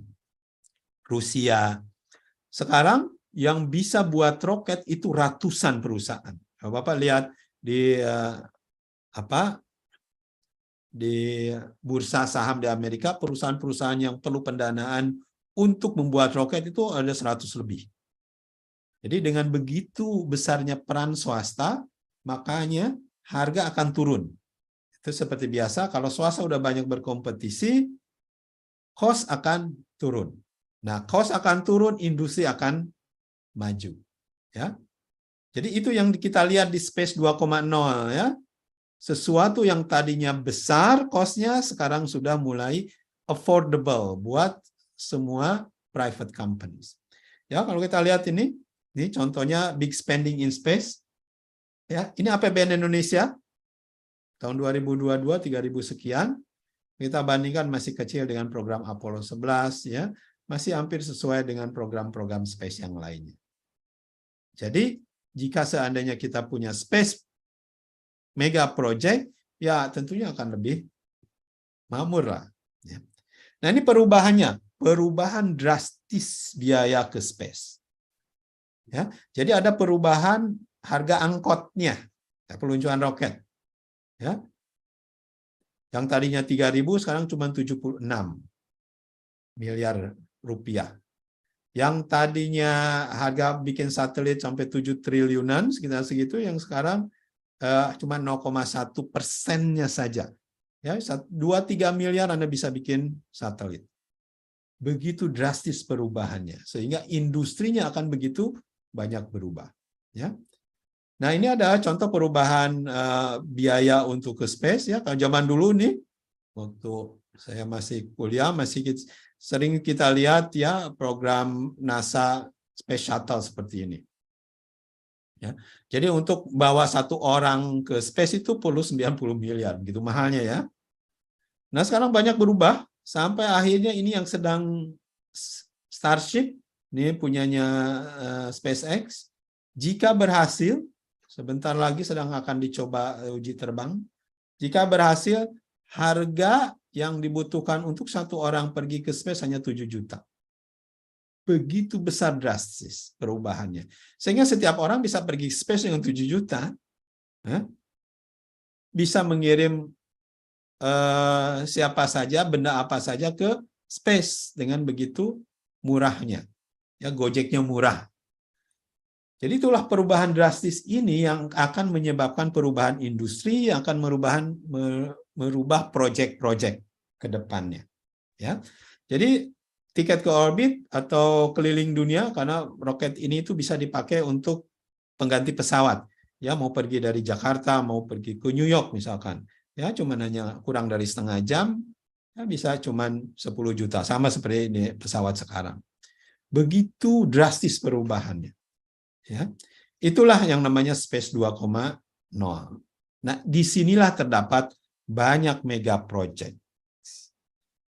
Rusia. Sekarang yang bisa buat roket itu ratusan perusahaan. Kalau Bapak lihat di di bursa saham di Amerika, perusahaan-perusahaan yang perlu pendanaan untuk membuat roket itu ada 100 lebih. Jadi dengan begitu besarnya peran swasta, makanya harga akan turun. Itu seperti biasa, kalau swasta udah banyak berkompetisi, cost akan turun. Nah, cost akan turun, industri akan maju. Ya. Jadi itu yang kita lihat di Space 2.0, ya. Sesuatu yang tadinya besar cost-nya sekarang sudah mulai affordable buat semua private companies. Ya, kalau kita lihat ini contohnya big spending in space. Ya, ini APBN Indonesia tahun 2022 3.000 sekian. Kita bandingkan masih kecil dengan program Apollo 11, ya. masih hampir sesuai dengan program-program space yang lainnya. Jadi, jika seandainya kita punya space mega project, ya tentunya akan lebih makmur lah. Ya. Nah, ini perubahannya, perubahan drastis biaya ke space. Ya, jadi ada perubahan harga angkotnya, ya, peluncuran roket. Ya. Yang tadinya 3.000 sekarang cuma 76 miliar rupiah. Yang tadinya harga bikin satelit sampai 7 triliunan, sekitar segitu, yang sekarang cuma 0,1%-nya saja. Ya, 2-3 miliar Anda bisa bikin satelit. Begitu drastis perubahannya, sehingga industrinya akan begitu banyak berubah. Ya. Nah, ini ada contoh perubahan biaya untuk ke space. Ya, kalau zaman dulu nih, waktu saya masih kuliah, sering kita lihat ya program NASA Space Shuttle seperti ini. Ya. Jadi untuk bawa satu orang ke space itu perlu 90 miliar, gitu mahalnya ya. Nah, sekarang banyak berubah sampai akhirnya ini yang sedang Starship, ini punyanya SpaceX, jika berhasil, sebentar lagi sedang akan dicoba uji terbang, jika berhasil, harga yang dibutuhkan untuk satu orang pergi ke space hanya 7 juta. Begitu besar drastis perubahannya. Sehingga setiap orang bisa pergi space dengan 7 juta, bisa mengirim siapa saja, benda apa saja ke space dengan begitu murahnya. Ya, Gojeknya murah. Jadi itulah perubahan drastis ini yang akan menyebabkan perubahan industri, yang akan merubah proyek-proyek ke depannya. Ya. Jadi tiket ke orbit atau keliling dunia, karena roket ini itu bisa dipakai untuk pengganti pesawat. Ya, mau pergi dari Jakarta, mau pergi ke New York misalkan. Ya, cuma hanya kurang dari setengah jam, ya bisa cuma 10 juta, sama seperti ini pesawat sekarang. Begitu drastis perubahannya. Ya, itulah yang namanya Space 2.0. Nah, disinilah terdapat banyak mega project.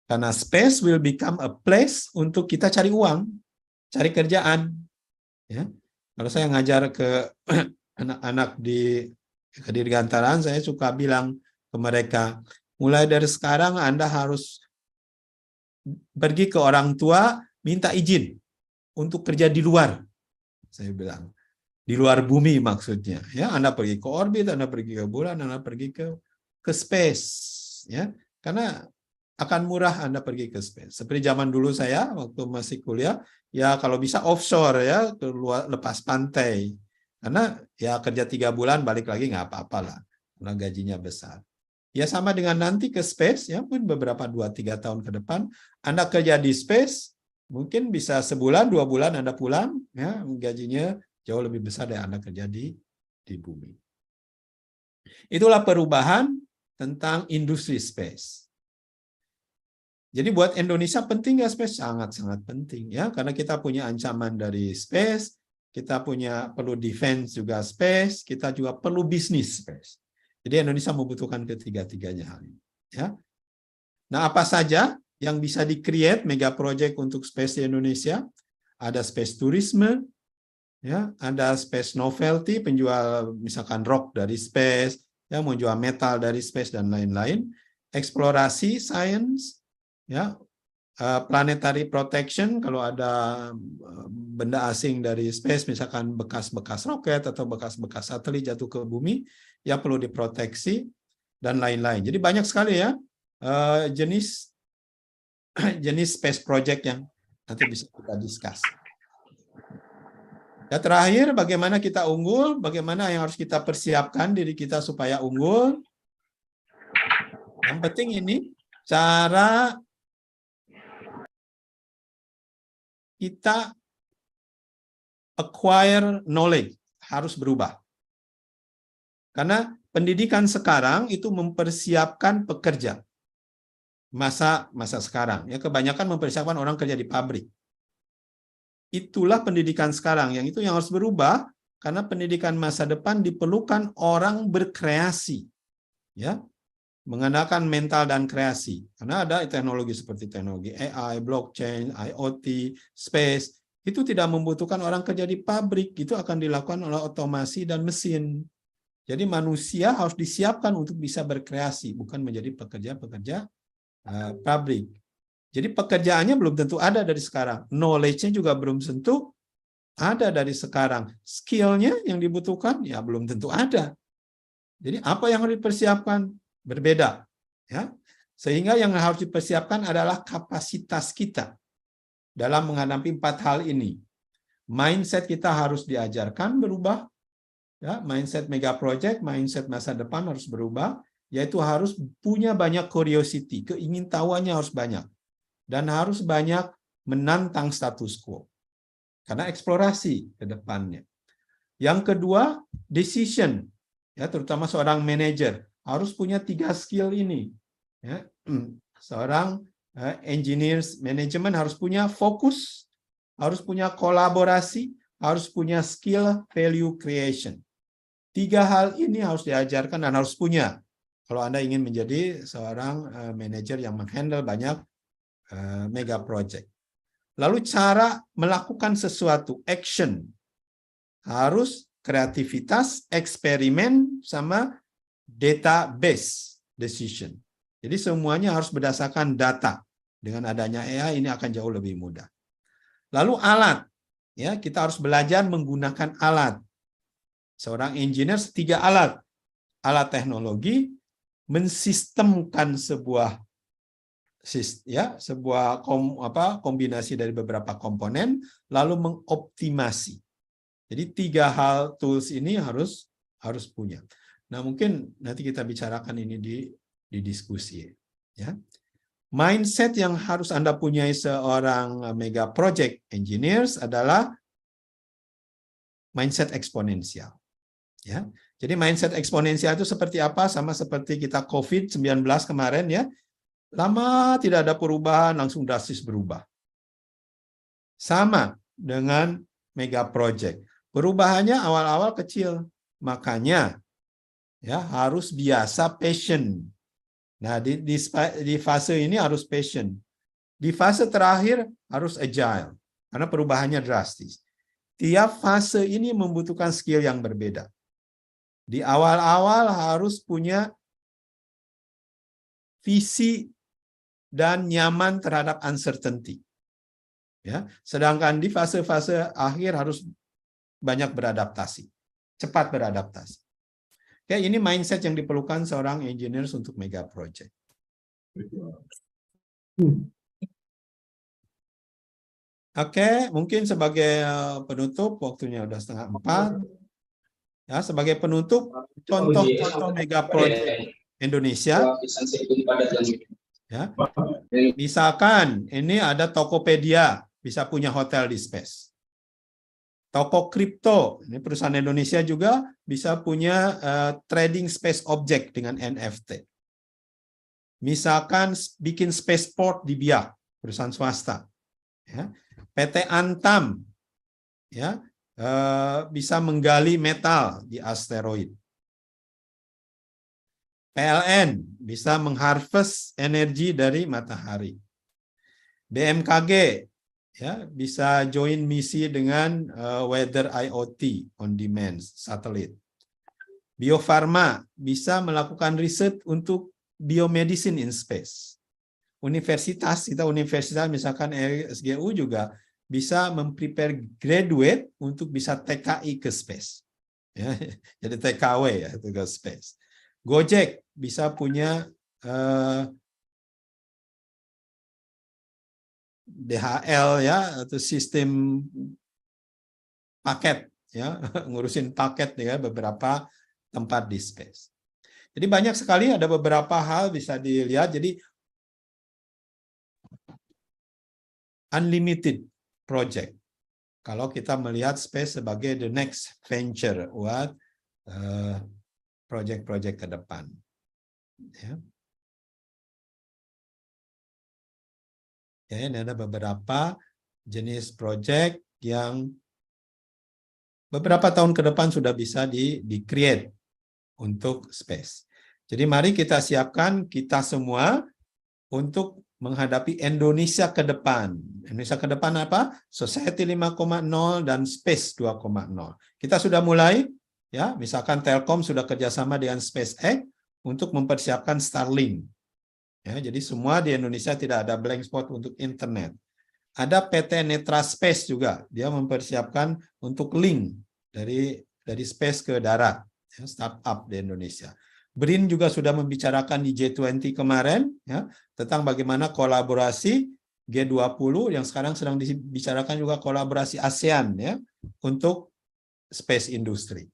Karena space will become a place untuk kita cari uang, cari kerjaan. Ya, kalau saya ngajar ke anak-anak di Dirgantaraan, saya suka bilang ke mereka, mulai dari sekarang Anda harus pergi ke orang tua, minta izin untuk kerja di luar. Saya bilang, di luar bumi maksudnya. Ya, Anda pergi ke orbit, Anda pergi ke bulan, Anda pergi ke space. Ya, karena akan murah Anda pergi ke space. Seperti zaman dulu saya waktu masih kuliah, ya kalau bisa offshore ya, ke luar, lepas pantai. Karena ya kerja 3 bulan balik lagi nggak apa-apa lah, karena gajinya besar. Ya sama dengan nanti ke space, ya mungkin beberapa 2-3 tahun ke depan, Anda kerja di space, mungkin bisa sebulan, 2 bulan Anda pulang, ya gajinya jauh lebih besar dari Anda kerja di bumi. Itulah perubahan tentang industri space. Jadi buat Indonesia penting nggak space? Sangat-sangat penting ya, karena kita punya ancaman dari space, kita perlu defense juga space, kita juga perlu bisnis space. Jadi Indonesia membutuhkan ketiga-tiganya hal ini. Ya. Nah, apa saja yang bisa di-create mega project untuk space di Indonesia? Ada space tourisme, ya, ada space novelty, penjual misalkan rock dari space, ya, menjual metal dari space dan lain-lain. Eksplorasi science, ya, planetary protection, kalau ada benda asing dari space, misalkan bekas-bekas roket atau bekas-bekas satelit jatuh ke bumi, ya perlu diproteksi dan lain-lain. Jadi banyak sekali ya jenis space project yang nanti bisa kita discuss. Ya, terakhir, bagaimana kita unggul, bagaimana yang harus kita persiapkan diri kita supaya unggul. Yang penting ini cara kita acquire knowledge harus berubah. Karena pendidikan sekarang itu mempersiapkan pekerja. Masa sekarang, ya kebanyakan mempersiapkan orang kerja di pabrik. Itulah pendidikan sekarang, yang itu yang harus berubah, karena pendidikan masa depan diperlukan orang berkreasi. Ya. mengandalkan mental dan kreasi. Karena ada teknologi seperti teknologi AI, blockchain, IoT, space, itu tidak membutuhkan orang kerja di pabrik, itu akan dilakukan oleh otomasi dan mesin. Jadi manusia harus disiapkan untuk bisa berkreasi, bukan menjadi pekerja-pekerja pabrik. Jadi pekerjaannya belum tentu ada dari sekarang. Knowledge-nya juga belum tentu ada dari sekarang. Skill-nya yang dibutuhkan ya belum tentu ada. Jadi apa yang harus dipersiapkan? Berbeda. Ya. Sehingga yang harus dipersiapkan adalah kapasitas kita dalam menghadapi 4 hal ini. Mindset kita harus diajarkan berubah. Ya, mindset mega project, mindset masa depan harus berubah. Yaitu harus punya banyak curiosity. Keingintahuannya harus banyak. Dan harus banyak menantang status quo. Karena eksplorasi ke depannya. Yang kedua, decision. Ya, terutama seorang manajer harus punya 3 skill ini. Ya, seorang engineers management harus punya fokus, harus punya kolaborasi, harus punya skill value creation. 3 hal ini harus diajarkan dan harus punya. Kalau Anda ingin menjadi seorang manajer yang menghandle banyak mega project. Lalu cara melakukan sesuatu, action. Harus kreativitas, eksperimen, sama database decision. Jadi semuanya harus berdasarkan data. Dengan adanya AI ini akan jauh lebih mudah. Lalu alat. Ya, kita harus belajar menggunakan alat. Seorang engineer 3 alat. Alat teknologi, mensistemkan sebuah kombinasi dari beberapa komponen, lalu mengoptimasi. Jadi 3 hal tools ini harus punya. Nah, mungkin nanti kita bicarakan ini di diskusi. Ya. Mindset yang harus Anda punyai seorang mega project engineers adalah mindset eksponensial. Ya. Jadi mindset eksponensial itu seperti apa? Sama seperti kita COVID-19 kemarin ya. Lama tidak ada perubahan, langsung drastis berubah. Sama dengan mega project. Perubahannya awal-awal kecil. Makanya ya harus biasa patient. Nah, di fase ini harus patient. Di fase terakhir harus agile. Karena perubahannya drastis. Tiap fase ini membutuhkan skill yang berbeda. Di awal-awal harus punya visi dan nyaman terhadap uncertainty. Ya, sedangkan di fase-fase akhir harus banyak beradaptasi, cepat beradaptasi. Ya, ini mindset yang diperlukan seorang engineer untuk mega project. Oke, mungkin sebagai penutup, waktunya udah 3:30. Ya, sebagai penutup, contoh-contoh mega project Indonesia. Ya. Misalkan ini ada Tokopedia, bisa punya hotel di space. Toko kripto, ini perusahaan Indonesia juga bisa punya trading space object dengan NFT. Misalkan bikin spaceport di Biak, perusahaan swasta. Ya. PT Antam ya, bisa menggali metal di asteroid. PLN bisa mengharvest energi dari matahari. BMKG ya bisa join misi dengan weather IoT on demand satelit. Bio Farma bisa melakukan riset untuk biomedicine in space. Universitas misalkan SGU juga bisa memprepare graduate untuk bisa TKI ke space. Ya, jadi TKW ya itu ke space. Gojek bisa punya DHL ya atau sistem paket ya, ngurusin paket ya beberapa tempat di space. Jadi banyak sekali, ada beberapa hal bisa dilihat. Jadi unlimited project. Kalau kita melihat space sebagai the next venture buat project-project ke depan. Ya. Ya, ini ada beberapa jenis project yang beberapa tahun ke depan sudah bisa di-create untuk space. Jadi mari kita siapkan kita semua untuk menghadapi Indonesia ke depan. Indonesia ke depan apa? Society 5.0 dan Space 2.0. Kita sudah mulai, ya, misalkan Telkom sudah kerjasama dengan SpaceX untuk mempersiapkan Starlink. Ya, jadi semua di Indonesia tidak ada blank spot untuk internet. Ada PT Netra Space juga, dia mempersiapkan untuk link dari space ke darat, ya, startup di Indonesia. BRIN juga sudah membicarakan di G20 kemarin, ya, tentang bagaimana kolaborasi G20 yang sekarang sedang dibicarakan juga kolaborasi ASEAN, ya, untuk space industry.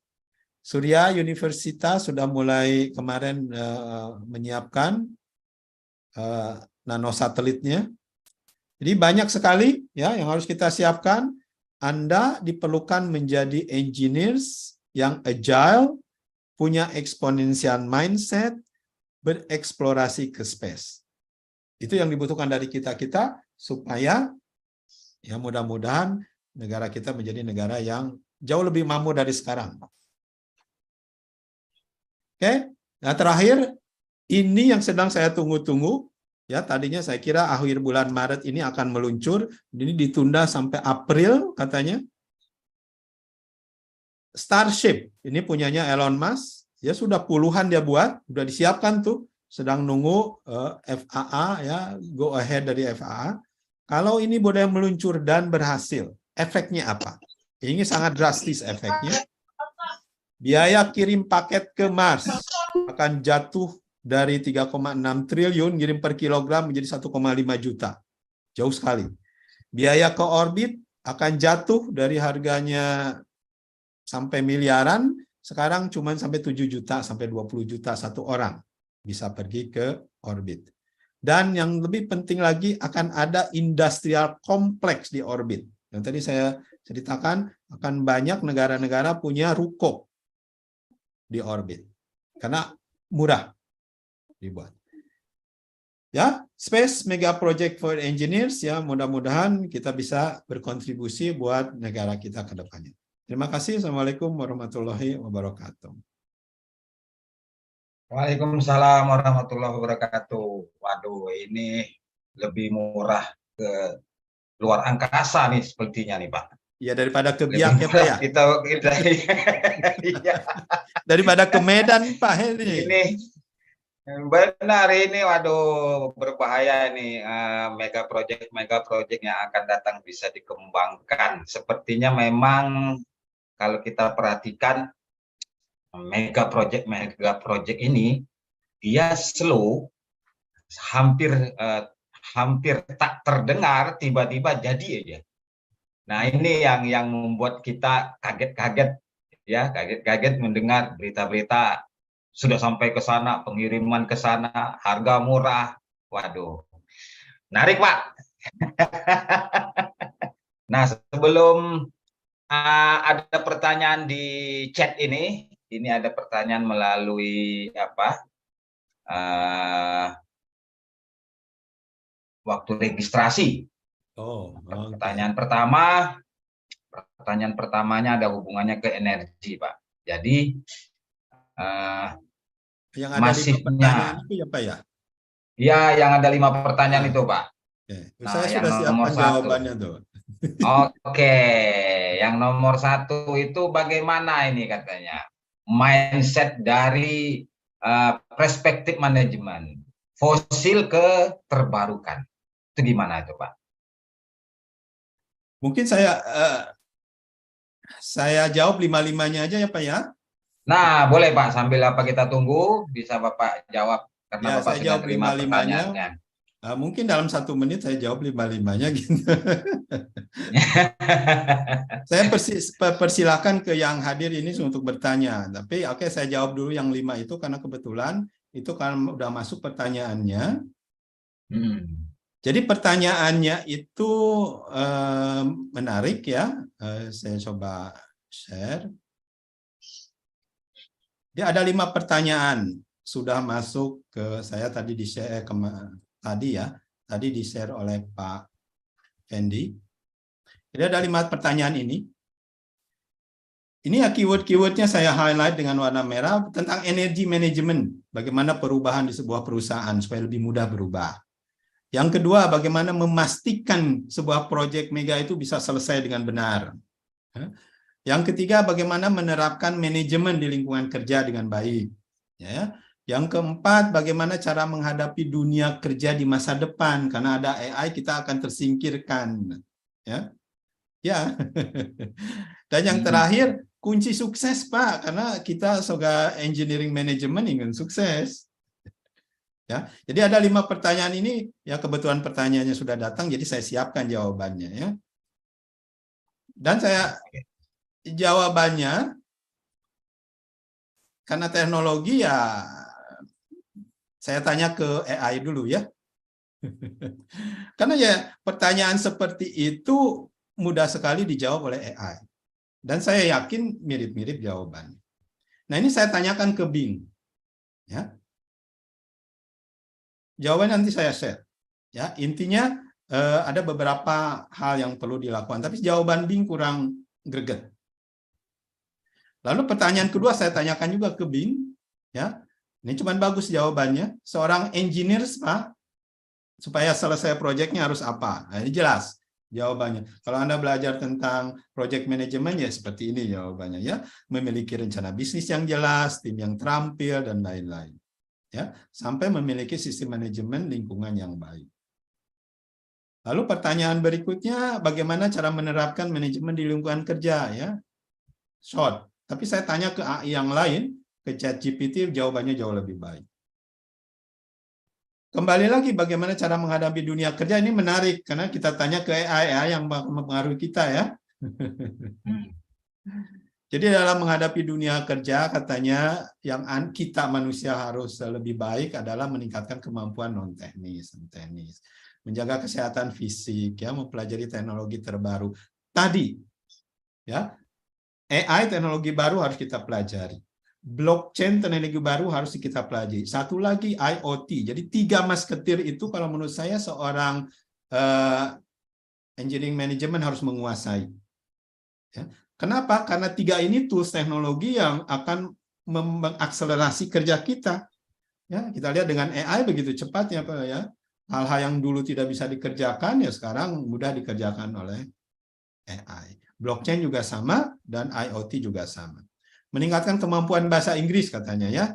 Surya Universitas sudah mulai kemarin menyiapkan nanosatelitnya. Jadi banyak sekali, ya, yang harus kita siapkan. Anda diperlukan menjadi engineers yang agile, punya exponential mindset, bereksplorasi ke space. Itu yang dibutuhkan dari kita-kita supaya, ya, mudah-mudahan negara kita menjadi negara yang jauh lebih makmur dari sekarang. Oke, nah terakhir, ini yang sedang saya tunggu-tunggu. Ya, tadinya saya kira akhir bulan Maret ini akan meluncur, ini ditunda sampai April katanya. Starship, ini punyanya Elon Musk, ya sudah puluhan dia buat, sudah disiapkan tuh, sedang nunggu FAA, ya, go ahead dari FAA. Kalau ini boleh meluncur dan berhasil, efeknya apa? Ini sangat drastis efeknya. Biaya kirim paket ke Mars akan jatuh dari 3,6 triliun kirim per kilogram menjadi 1,5 juta. Jauh sekali. Biaya ke orbit akan jatuh dari harganya sampai miliaran, sekarang cuma sampai 7 juta, sampai 20 juta satu orang bisa pergi ke orbit. Dan yang lebih penting lagi, akan ada industrial kompleks di orbit. Yang tadi saya ceritakan, akan banyak negara-negara punya ruko di orbit. Karena murah dibuat. Ya, Space Mega Project for Engineers, ya, mudah-mudahan kita bisa berkontribusi buat negara kita ke depannya. Terima kasih. Assalamualaikum warahmatullahi wabarakatuh. Waalaikumsalam warahmatullahi wabarakatuh. Waduh, ini lebih murah ke luar angkasa nih sepertinya nih, Pak. Ya, daripada ke Biak, ya, Pak, ya. Kita iya. Daripada ke Medan, Pak Heri. Ini benar, ini waduh berbahaya nih, mega project yang akan datang bisa dikembangkan. Sepertinya memang kalau kita perhatikan mega project ini dia slow, hampir tak terdengar, tiba-tiba jadi aja. Nah, ini yang membuat kita kaget-kaget, ya, kaget-kaget mendengar berita-berita sudah sampai ke sana, pengiriman ke sana, harga murah. Waduh, menarik, Pak. Nah, sebelum ada pertanyaan di chat ini ada pertanyaan melalui waktu registrasi. Oh, okay. Pertanyaan pertamanya ada hubungannya ke energi, Pak. Jadi yang ada 5 pertanyaan itu ya, Pak, ya? Ya, yang ada 5 pertanyaan itu, Pak. Okay. Nah, saya yang sudah nomor siapkan jawabannya tuh. Oke, yang nomor 1 itu bagaimana ini katanya? Mindset dari perspektif manajemen fosil ke terbarukan. Itu gimana itu, Pak? Mungkin saya jawab 5-5-nya aja ya, Pak, ya. Nah, boleh, Pak, sambil kita tunggu bisa Bapak jawab karena Ya, Bapak saya sudah jawab terima 5-5-nya. pertanyaannya. Mungkin dalam 1 menit saya jawab 5-5-nya gitu. Saya persilakan ke yang hadir ini untuk bertanya. Tapi oke, saya jawab dulu yang 5 itu karena kebetulan itu kan udah masuk pertanyaannya. Jadi pertanyaannya itu menarik, ya. Saya coba share. Dia ada 5 pertanyaan sudah masuk ke saya tadi di-share tadi di-share oleh Pak Fendi. Jadi ada 5 pertanyaan ini. Ini ya keyword-keywordnya saya highlight dengan warna merah tentang energy management. bagaimana perubahan di sebuah perusahaan supaya lebih mudah berubah. Yang kedua, bagaimana memastikan sebuah proyek mega itu bisa selesai dengan benar. Yang ketiga, bagaimana menerapkan manajemen di lingkungan kerja dengan baik. Ya. Yang keempat, bagaimana cara menghadapi dunia kerja di masa depan, karena ada AI kita akan tersingkirkan. Ya. Ya. Dan yang terakhir, kunci sukses, Pak, karena kita sebagai engineering management ingin sukses. Ya, jadi ada 5 pertanyaan ini, ya kebetulan pertanyaannya sudah datang, jadi saya siapkan jawabannya ya. Dan saya jawabannya, karena teknologi ya, saya tanya ke AI dulu ya. Karena ya pertanyaan seperti itu mudah sekali dijawab oleh AI. Dan saya yakin mirip-mirip jawabannya. Nah ini saya tanyakan ke Bing. Ya. Jawabannya nanti saya share. Ya, intinya ada beberapa hal yang perlu dilakukan, tapi jawaban Bing kurang greget. Lalu pertanyaan kedua saya tanyakan juga ke Bing, ya. Ini cuma bagus jawabannya. Seorang engineer, Pak, supaya selesai proyeknya harus apa? Nah, ini jelas jawabannya. Kalau Anda belajar tentang project management ya seperti ini jawabannya ya. Memiliki rencana bisnis yang jelas, tim yang terampil dan lain-lain. Ya, sampai memiliki sistem manajemen lingkungan yang baik. Lalu pertanyaan berikutnya, bagaimana cara menerapkan manajemen di lingkungan kerja ya? Short. Tapi saya tanya ke AI yang lain, ke ChatGPT, jawabannya jauh lebih baik. Kembali lagi bagaimana cara menghadapi dunia kerja, ini menarik karena kita tanya ke AI yang mempengaruhi kita ya. Jadi dalam menghadapi dunia kerja katanya yang kita manusia harus lebih baik adalah meningkatkan kemampuan non-teknis, teknis, menjaga kesehatan fisik, ya, mempelajari teknologi terbaru. Tadi, ya, AI teknologi baru harus kita pelajari. Blockchain teknologi baru harus kita pelajari. Satu lagi IoT. Jadi 3 musketeer itu kalau menurut saya seorang engineering management harus menguasai. Ya. Kenapa? Karena 3 ini tools teknologi yang akan mengakselerasi kerja kita. Ya, kita lihat dengan AI begitu cepatnya, Pak ya. Hal-hal yang dulu tidak bisa dikerjakan ya sekarang mudah dikerjakan oleh AI. Blockchain juga sama dan IoT juga sama. Meningkatkan kemampuan bahasa Inggris katanya ya.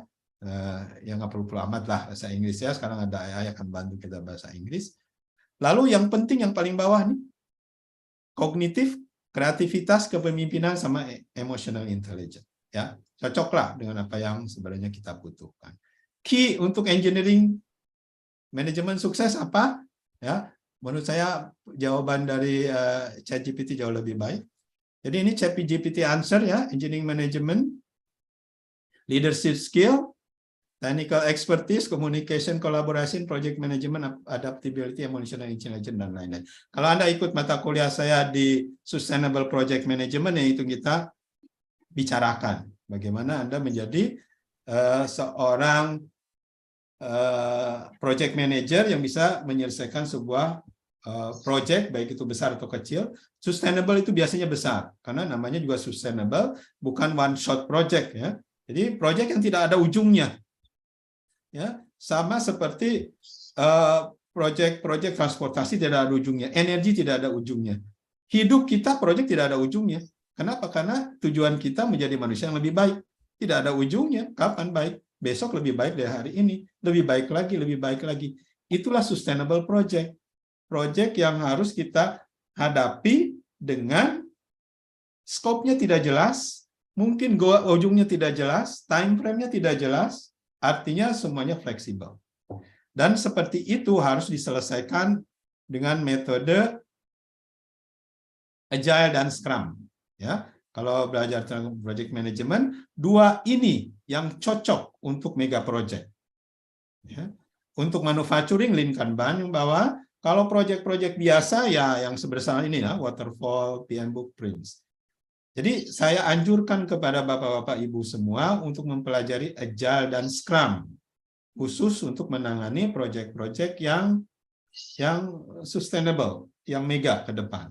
Yang nggak perlu amat lah bahasa Inggris ya. Sekarang ada AI akan bantu kita bahasa Inggris. Lalu yang penting yang paling bawah nih, kognitif, kreativitas, kepemimpinan, sama emotional intelligence. Ya, cocoklah dengan apa yang sebenarnya kita butuhkan. Key untuk engineering manajemen sukses apa? Ya, menurut saya jawaban dari ChatGPT jauh lebih baik. Jadi ini ChatGPT answer ya, engineering management, leadership skill, technical expertise, communication, collaboration, project management, adaptability, emotional intelligence, dan lain-lain. Kalau Anda ikut mata kuliah saya di Sustainable Project Management, yang itu kita bicarakan bagaimana Anda menjadi seorang project manager yang bisa menyelesaikan sebuah project, baik itu besar atau kecil. Sustainable itu biasanya besar, karena namanya juga sustainable, bukan one shot project ya. Jadi project yang tidak ada ujungnya. Ya, sama seperti proyek transportasi tidak ada ujungnya, energi tidak ada ujungnya. Hidup kita proyek tidak ada ujungnya. Kenapa? Karena tujuan kita menjadi manusia yang lebih baik. Tidak ada ujungnya. Kapan baik? Besok lebih baik dari hari ini. Lebih baik lagi, lebih baik lagi. Itulah sustainable project. Project yang harus kita hadapi dengan skopnya tidak jelas, mungkin ujungnya tidak jelas, time frame-nya tidak jelas. Artinya semuanya fleksibel. Dan seperti itu harus diselesaikan dengan metode Agile dan Scrum. Ya, kalau belajar tentang project management, 2 ini yang cocok untuk mega project. Ya. Untuk manufacturing, Lean Kanban yang bawa. Kalau project-project biasa ya yang sebesar ini ya, waterfall, PMBOK, Prince. Jadi saya anjurkan kepada Bapak-Bapak Ibu semua untuk mempelajari Agile dan Scrum, khusus untuk menangani proyek-proyek yang sustainable, yang mega ke depan.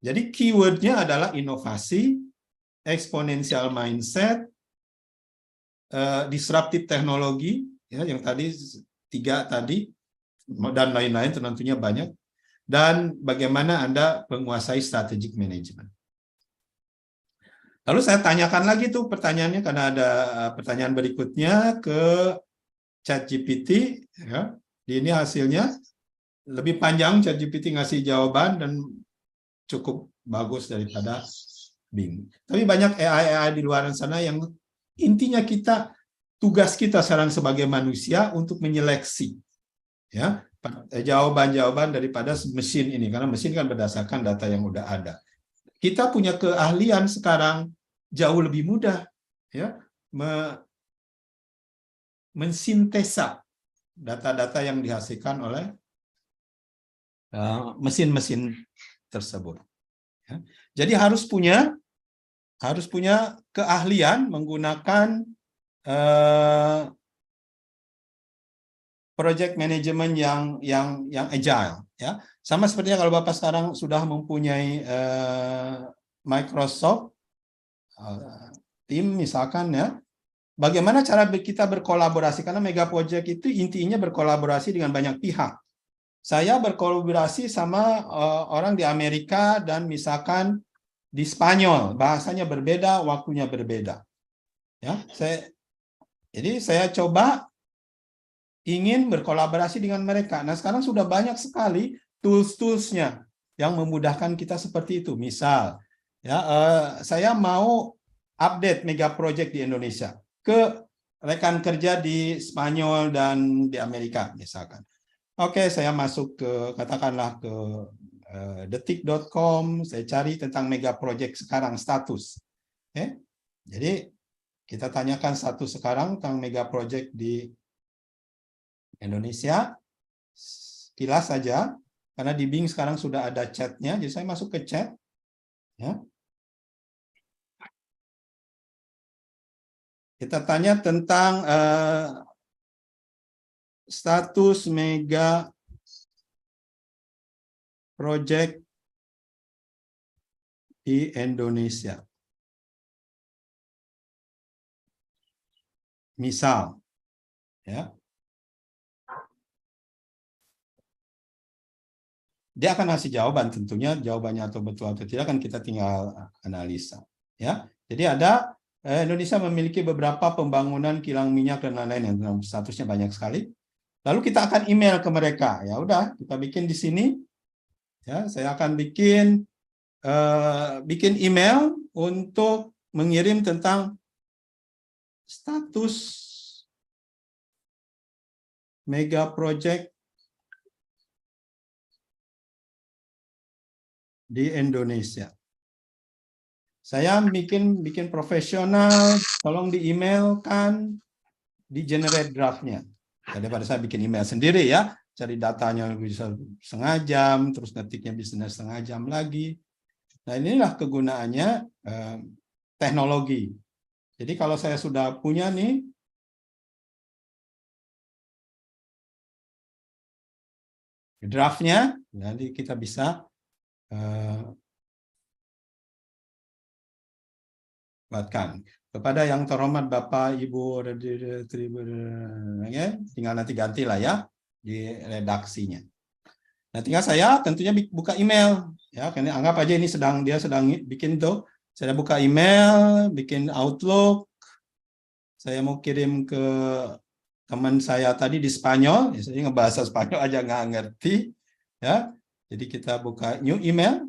Jadi keyword-nya adalah inovasi, exponential mindset, disruptive teknologi, ya, yang tadi 3 tadi, dan lain-lain tentunya banyak, dan bagaimana Anda menguasai strategic management. Lalu saya tanyakan lagi tuh pertanyaannya, karena ada pertanyaan berikutnya ke ChatGPT, ya. Ini hasilnya lebih panjang, ChatGPT ngasih jawaban dan cukup bagus daripada Bing. Tapi banyak AI di luar sana yang intinya tugas kita sekarang sebagai manusia untuk menyeleksi, ya, jawaban-jawaban daripada mesin ini, karena mesin kan berdasarkan data yang udah ada. Kita punya keahlian sekarang jauh lebih mudah, ya, mensintesa data-data yang dihasilkan oleh mesin-mesin tersebut. Ya. Jadi harus punya keahlian menggunakan project management yang agile, ya. Sama sepertinya kalau Bapak sekarang sudah mempunyai Microsoft Team misalkan, ya. Bagaimana cara kita berkolaborasi, karena mega project itu intinya berkolaborasi dengan banyak pihak. Saya berkolaborasi sama orang di Amerika dan misalkan di Spanyol, bahasanya berbeda, waktunya berbeda. Ya, jadi saya coba ingin berkolaborasi dengan mereka. Nah, sekarang sudah banyak sekali tools-toolsnya yang memudahkan kita seperti itu. Misal, ya, saya mau update mega project di Indonesia ke rekan kerja di Spanyol dan di Amerika, misalkan. Oke, saya masuk ke, katakanlah ke detik.com, saya cari tentang mega project sekarang, status. Oke? Jadi, kita tanyakan status sekarang tentang mega project di Indonesia, kilas saja, karena di Bing sekarang sudah ada chatnya, jadi saya masuk ke chat. Ya. Kita tanya tentang status mega project di Indonesia. Misal, ya. Dia akan ngasih jawaban, tentunya jawabannya atau betul atau tidak kan kita tinggal analisa. Ya, jadi ada Indonesia memiliki beberapa pembangunan kilang minyak dan lain-lain yang statusnya banyak sekali. Lalu kita akan email ke mereka. Ya udah, kita bikin di sini. Ya, saya akan bikin email untuk mengirim tentang status mega project di Indonesia. Saya bikin profesional, tolong di-emailkan, di-generate draft-nya. Daripada saya bikin email sendiri, ya, cari datanya bisa setengah jam, terus ngetiknya bisa setengah jam lagi. Nah, inilah kegunaannya teknologi. Jadi kalau saya sudah punya nih, draft-nya, nanti kita bisa buatkan. Kepada yang terhormat Bapak, Ibu, ya, tinggal nanti gantilah ya di redaksinya. Nah, tinggal saya tentunya buka email, ya, karena anggap aja ini dia sedang bikin tuh. Saya buka email, bikin Outlook. Saya mau kirim ke teman saya tadi di Spanyol, ya, saya ngebahasa Spanyol aja nggak ngerti, ya. Jadi kita buka new email,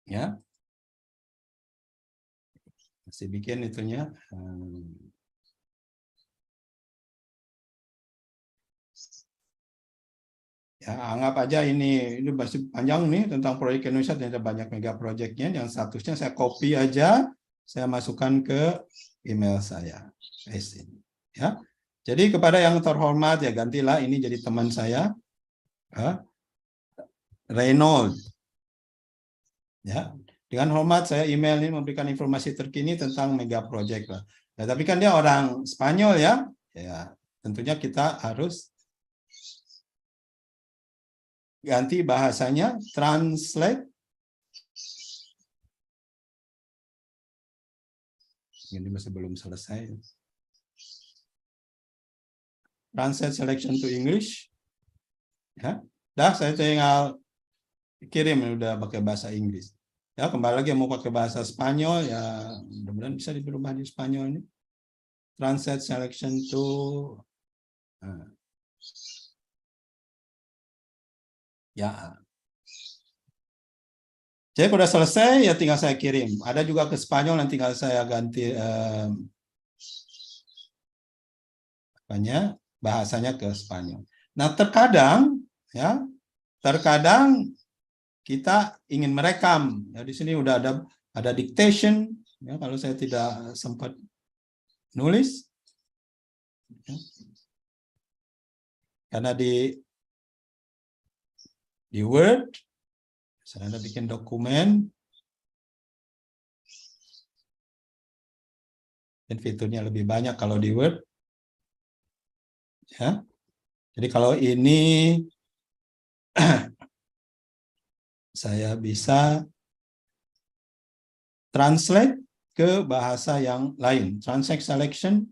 ya. Masih bikin itunya. Ya, anggap aja ini masih panjang nih tentang proyek Indonesia, dan ada banyak mega proyeknya. Yang statusnya saya copy aja, saya masukkan ke email saya. Ya. Jadi kepada yang terhormat, ya gantilah ini jadi teman saya, Reynold. Ya. Dengan hormat saya email ini memberikan informasi terkini tentang mega project lah. Nah, tapi kan dia orang Spanyol, ya. Ya, tentunya kita harus ganti bahasanya, translate Ini masih belum selesai. Translate selection to English. Ya, dah saya tinggal kirim udah pakai bahasa Inggris. Ya, kembali lagi mau pakai bahasa Spanyol ya, mudah-mudahan bisa diubah di Spanyol ini. Translate selection to ya. Jadi kalau udah selesai ya tinggal saya kirim. Ada juga ke Spanyol nanti tinggal saya ganti bahasanya ke Spanyol. Nah, terkadang ya, terkadang kita ingin merekam. Ya, di sini udah ada dictation ya, kalau saya tidak sempat nulis. Ya. Karena di Word saya ada bikin dokumen dan fiturnya lebih banyak kalau di Word. Ya. Jadi kalau ini saya bisa translate ke bahasa yang lain. Translate selection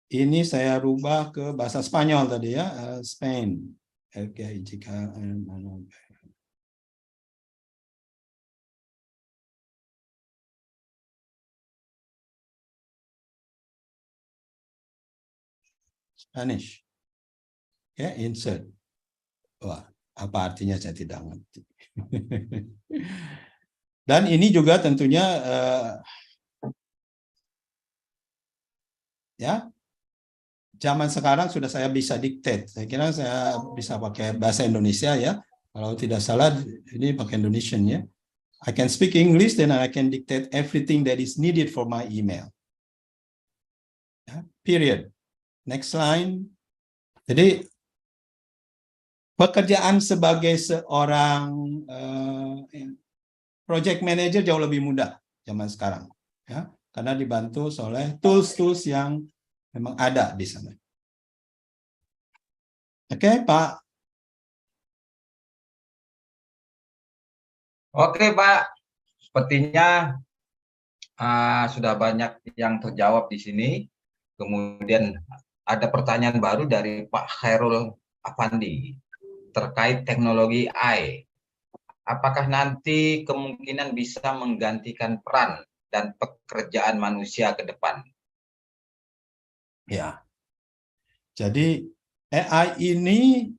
ini saya rubah ke bahasa Spanyol tadi ya, Spain. Oke, jika Spanish. Ya, insert. Wah, apa artinya saya tidak ngerti. Dan ini juga tentunya ya, zaman sekarang sudah saya bisa dictate. Saya kira saya bisa pakai bahasa Indonesia ya. Kalau tidak salah ini pakai Indonesian ya. I can speak English, then I can dictate everything that is needed for my email. Ya, period. Next line. Jadi pekerjaan sebagai seorang project manager jauh lebih mudah zaman sekarang, ya, karena dibantu oleh tools-tools yang memang ada di sana. Oke, Pak. Oke, Pak. Sepertinya sudah banyak yang terjawab di sini. Kemudian ada pertanyaan baru dari Pak Khairul Afandi terkait teknologi AI. Apakah nanti kemungkinan bisa menggantikan peran dan pekerjaan manusia ke depan? Ya. Jadi AI ini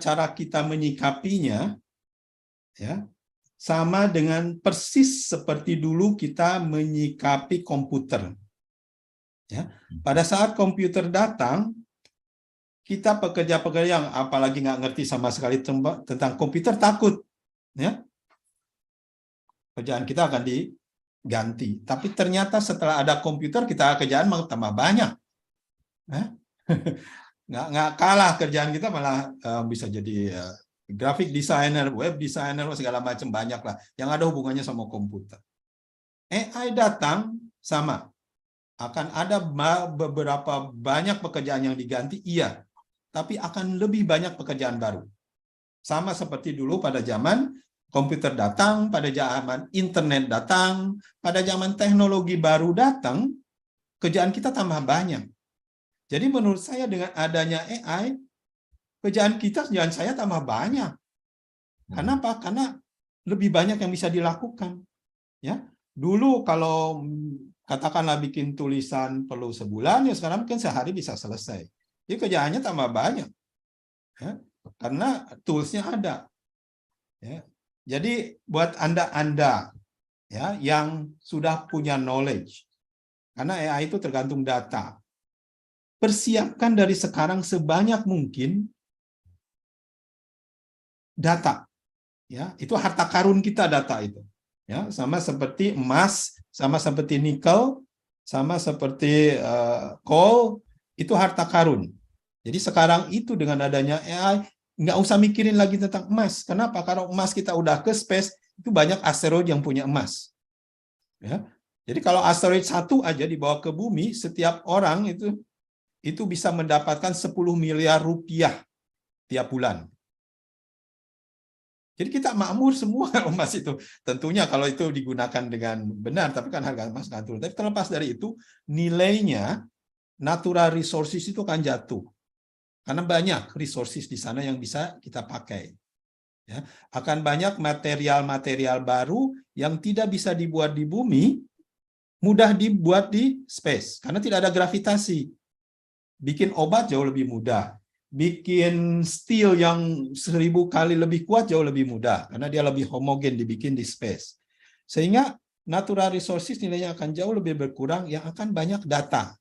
cara kita menyikapinya ya sama dengan persis seperti dulu kita menyikapi komputer. Ya, pada saat komputer datang, kita pekerja-pekerja yang apalagi nggak ngerti sama sekali tentang komputer takut, ya, kerjaan kita akan diganti. Tapi ternyata setelah ada komputer, kita kerjaan malah tambah banyak. Ya. nggak kalah kerjaan kita malah bisa jadi graphic designer, web designer, segala macam banyak lah yang ada hubungannya sama komputer. AI datang sama. Akan ada beberapa banyak pekerjaan yang diganti, iya. Tapi akan lebih banyak pekerjaan baru. Sama seperti dulu pada zaman komputer datang, pada zaman internet datang, pada zaman teknologi baru datang, kerjaan kita tambah banyak. Jadi menurut saya dengan adanya AI, kerjaan kita, kerjaan saya tambah banyak. Kenapa? Karena lebih banyak yang bisa dilakukan. Ya, dulu kalau katakanlah bikin tulisan perlu sebulan, ya sekarang mungkin sehari bisa selesai. Jadi kerjaannya tambah banyak, ya, karena toolsnya ada. Ya. Jadi buat anda ya yang sudah punya knowledge, karena AI itu tergantung data, persiapkan dari sekarang sebanyak mungkin data. Ya, itu harta karun kita, data itu. Ya, sama seperti emas, sama seperti nikel, sama seperti coal, itu harta karun. Jadi sekarang itu dengan adanya AI, nggak usah mikirin lagi tentang emas. Kenapa? Karena emas kita udah ke space, itu banyak asteroid yang punya emas. Ya. Jadi kalau asteroid satu aja dibawa ke bumi, setiap orang itu bisa mendapatkan 10 miliar rupiah tiap bulan. Jadi kita makmur semua emas itu. Tentunya kalau itu digunakan dengan benar, tapi kan harga emas akan turun. Tapi terlepas dari itu, nilainya natural resources itu akan jatuh. Karena banyak resources di sana yang bisa kita pakai. Ya, akan banyak material-material baru yang tidak bisa dibuat di bumi, mudah dibuat di space. Karena tidak ada gravitasi. Bikin obat jauh lebih mudah. Bikin steel yang 1000 kali lebih kuat jauh lebih mudah. Karena dia lebih homogen dibikin di space. Sehingga natural resources nilainya akan jauh lebih berkurang, yang akan banyak data.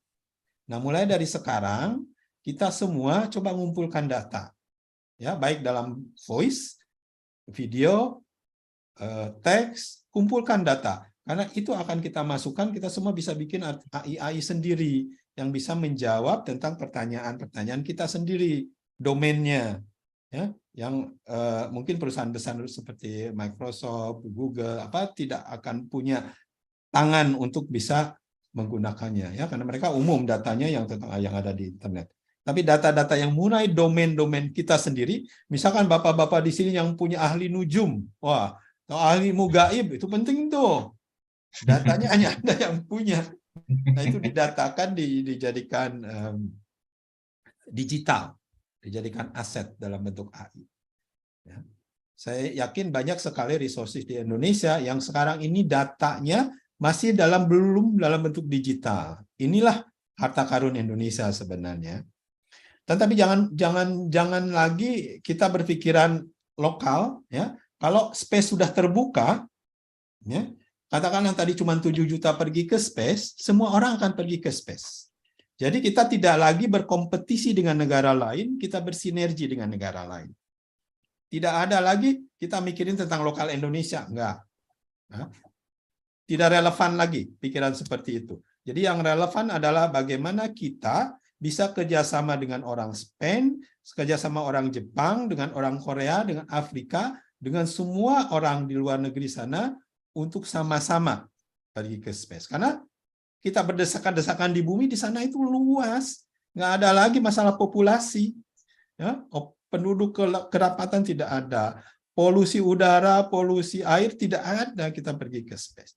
Nah, mulai dari sekarang, kita semua coba ngumpulkan data. Ya, baik dalam voice, video, teks, kumpulkan data. Karena itu akan kita masukkan, kita semua bisa bikin AI sendiri yang bisa menjawab tentang pertanyaan-pertanyaan kita sendiri, domainnya. Ya, yang mungkin perusahaan besar seperti Microsoft, Google, tidak akan punya tangan untuk bisa menggunakannya, ya, karena mereka umum datanya yang ada di internet. Tapi data-data yang mulai domain-domain kita sendiri, misalkan bapak-bapak di sini yang punya ahli nujum, wah, atau ahli mugaib, itu penting tuh. Datanya hanya Anda yang punya. Nah, itu didatakan, dijadikan digital, dijadikan aset dalam bentuk AI. Ya. Saya yakin banyak sekali resources di Indonesia yang sekarang ini datanya masih belum dalam bentuk digital. Inilah harta karun Indonesia sebenarnya. Tetapi jangan lagi kita berpikiran lokal, ya. Kalau space sudah terbuka, ya, katakanlah tadi cuma 7 juta pergi ke space, semua orang akan pergi ke space. Jadi kita tidak lagi berkompetisi dengan negara lain, kita bersinergi dengan negara lain. Tidak ada lagi kita mikirin tentang lokal Indonesia, enggak. Nah, tidak relevan lagi pikiran seperti itu. Jadi yang relevan adalah bagaimana kita bisa kerjasama dengan orang Spain, kerjasama orang Jepang, dengan orang Korea, dengan Afrika, dengan semua orang di luar negeri sana untuk sama-sama pergi ke space. Karena kita berdesakan-desakan di bumi, di sana itu luas. Nggak ada lagi masalah populasi. Ya, penduduk kerapatan tidak ada. Polusi udara, polusi air tidak ada, kita pergi ke space.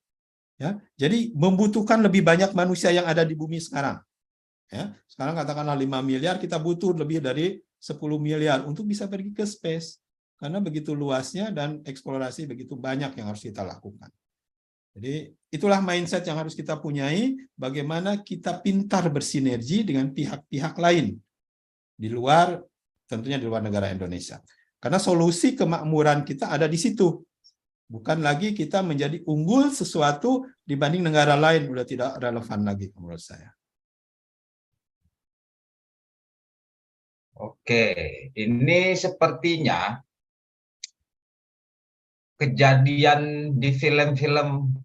Ya, jadi membutuhkan lebih banyak manusia yang ada di bumi sekarang. Ya, sekarang katakanlah 5 miliar, kita butuh lebih dari 10 miliar untuk bisa pergi ke space. Karena begitu luasnya dan eksplorasi begitu banyak yang harus kita lakukan. Jadi itulah mindset yang harus kita punyai, bagaimana kita pintar bersinergi dengan pihak-pihak lain di luar, tentunya di luar negara Indonesia. Karena solusi kemakmuran kita ada di situ. Bukan lagi kita menjadi unggul sesuatu dibanding negara lain, udah tidak relevan lagi menurut saya. Oke, ini sepertinya kejadian di film-film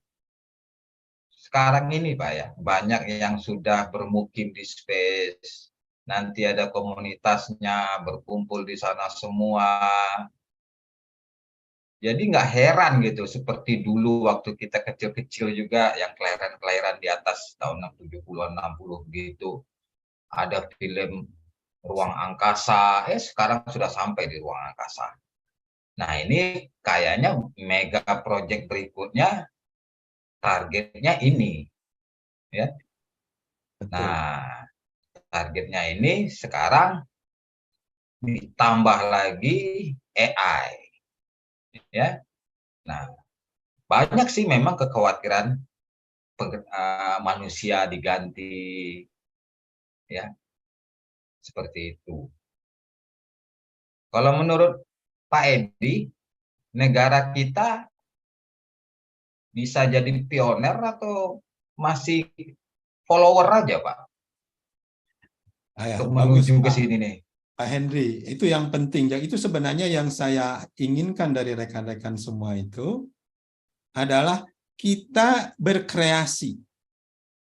sekarang ini, Pak, ya. Banyak yang sudah bermukim di space, nanti ada komunitasnya berkumpul di sana semua. Jadi nggak heran gitu, seperti dulu waktu kita kecil-kecil juga, yang kelahiran-kelahiran di atas tahun 70-an, 60 gitu. Ada film ruang angkasa, sekarang sudah sampai di ruang angkasa. Nah, ini kayaknya mega project berikutnya targetnya ini, ya. Nah, targetnya ini sekarang ditambah lagi AI, ya. Nah, banyak sih memang kekhawatiran manusia diganti, ya, seperti itu. Kalau menurut Pak Edi, negara kita bisa jadi pioner atau masih follower aja, Pak? Untuk menuju ke sini nih. Pak Henry, itu yang penting. Itu sebenarnya yang saya inginkan dari rekan-rekan semua itu adalah kita berkreasi,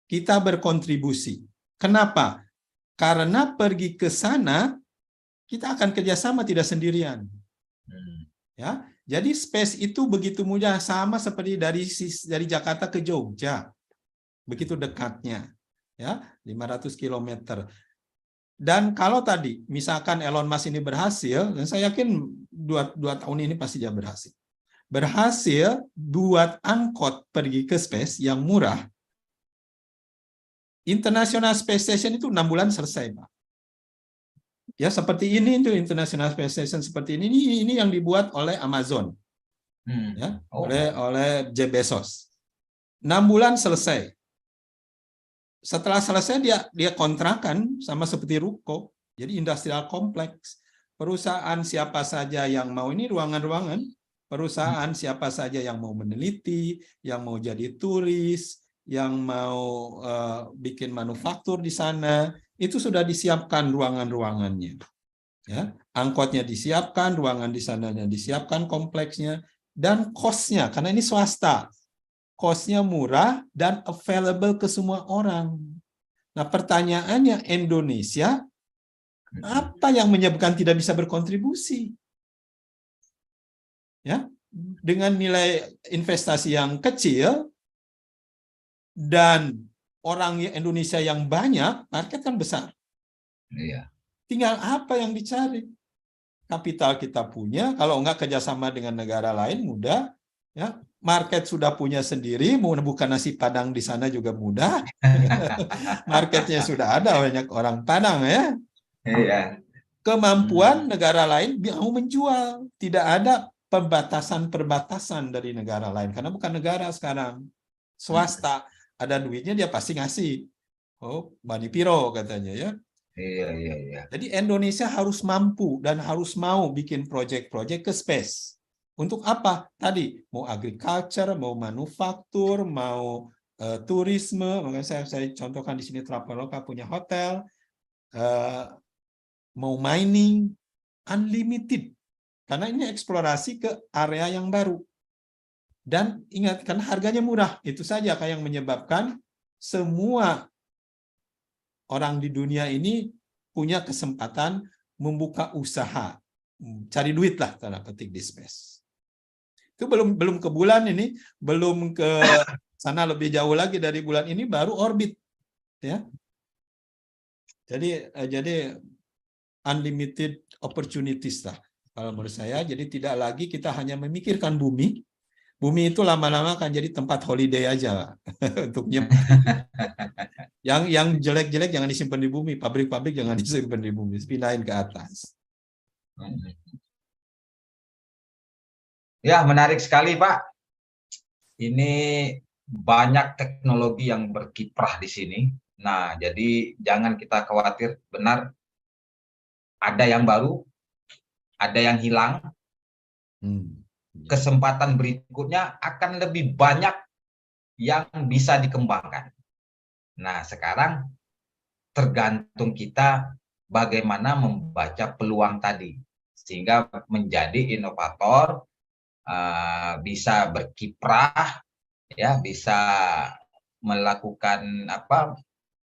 kita berkontribusi. Kenapa? Karena pergi ke sana, kita akan kerjasama, tidak sendirian. Ya, jadi space itu begitu mudah, sama seperti dari Jakarta ke Jogja, begitu dekatnya, ya, 500 km. Dan kalau tadi misalkan Elon Musk ini berhasil, dan saya yakin dua tahun ini pasti dia berhasil. Berhasil buat angkot pergi ke space yang murah. International Space Station itu 6 bulan selesai, Pak. Ya, seperti ini itu International Space Station seperti ini yang dibuat oleh Amazon. Ya, oleh Jeff Bezos. 6 bulan selesai. Setelah selesai dia kontrakan sama seperti ruko. Jadi industrial kompleks. Perusahaan siapa saja yang mau ini ruangan-ruangan, perusahaan siapa saja yang mau meneliti, yang mau jadi turis, yang mau bikin manufaktur di sana, itu sudah disiapkan ruangan-ruangannya. Ya, angkotnya disiapkan, ruangan di sananya disiapkan, kompleksnya, dan cost-nya, karena ini swasta, cost-nya murah dan available ke semua orang. Nah, pertanyaannya, Indonesia, apa yang menyebabkan tidak bisa berkontribusi? Ya, dengan nilai investasi yang kecil, dan orang Indonesia yang banyak, market kan besar. Iya. Tinggal apa yang dicari? Kapital kita punya, kalau enggak kerjasama dengan negara lain mudah. Ya, market sudah punya sendiri, mau buka nasi Padang di sana juga mudah. Marketnya sudah ada, banyak orang Padang ya. Iya. Kemampuan negara lain mau menjual, tidak ada perbatasan dari negara lain, karena bukan negara sekarang, swasta. Ada duitnya dia pasti ngasih. Oh, Bani Piro katanya ya. Iya. Jadi Indonesia harus mampu dan harus mau bikin proyek-proyek ke space. Untuk apa? Tadi mau agriculture, mau manufaktur, mau turisme. Makanya saya contohkan di sini Traveloka punya hotel, mau mining, unlimited. Karena ini eksplorasi ke area yang baru. Dan ingat, kan harganya murah. Itu saja yang menyebabkan semua orang di dunia ini punya kesempatan membuka usaha. Cari duit lah, tanda petik, di space. Itu belum ke bulan ini, belum ke sana lebih jauh lagi dari bulan ini, baru orbit. Ya. Jadi unlimited opportunities lah, kalau menurut saya. Jadi tidak lagi kita hanya memikirkan bumi. Bumi itu lama-lama akan jadi tempat holiday aja untuk yang jelek-jelek jangan disimpan di bumi, pabrik-pabrik jangan disimpan di bumi, pindahin ke atas. Ya, menarik sekali, Pak. Ini banyak teknologi yang berkiprah di sini. Nah, jadi jangan kita khawatir, benar ada yang baru, ada yang hilang. Kesempatan berikutnya akan lebih banyak yang bisa dikembangkan. Nah, sekarang tergantung kita bagaimana membaca peluang tadi, sehingga menjadi inovator, bisa berkiprah, ya, bisa melakukan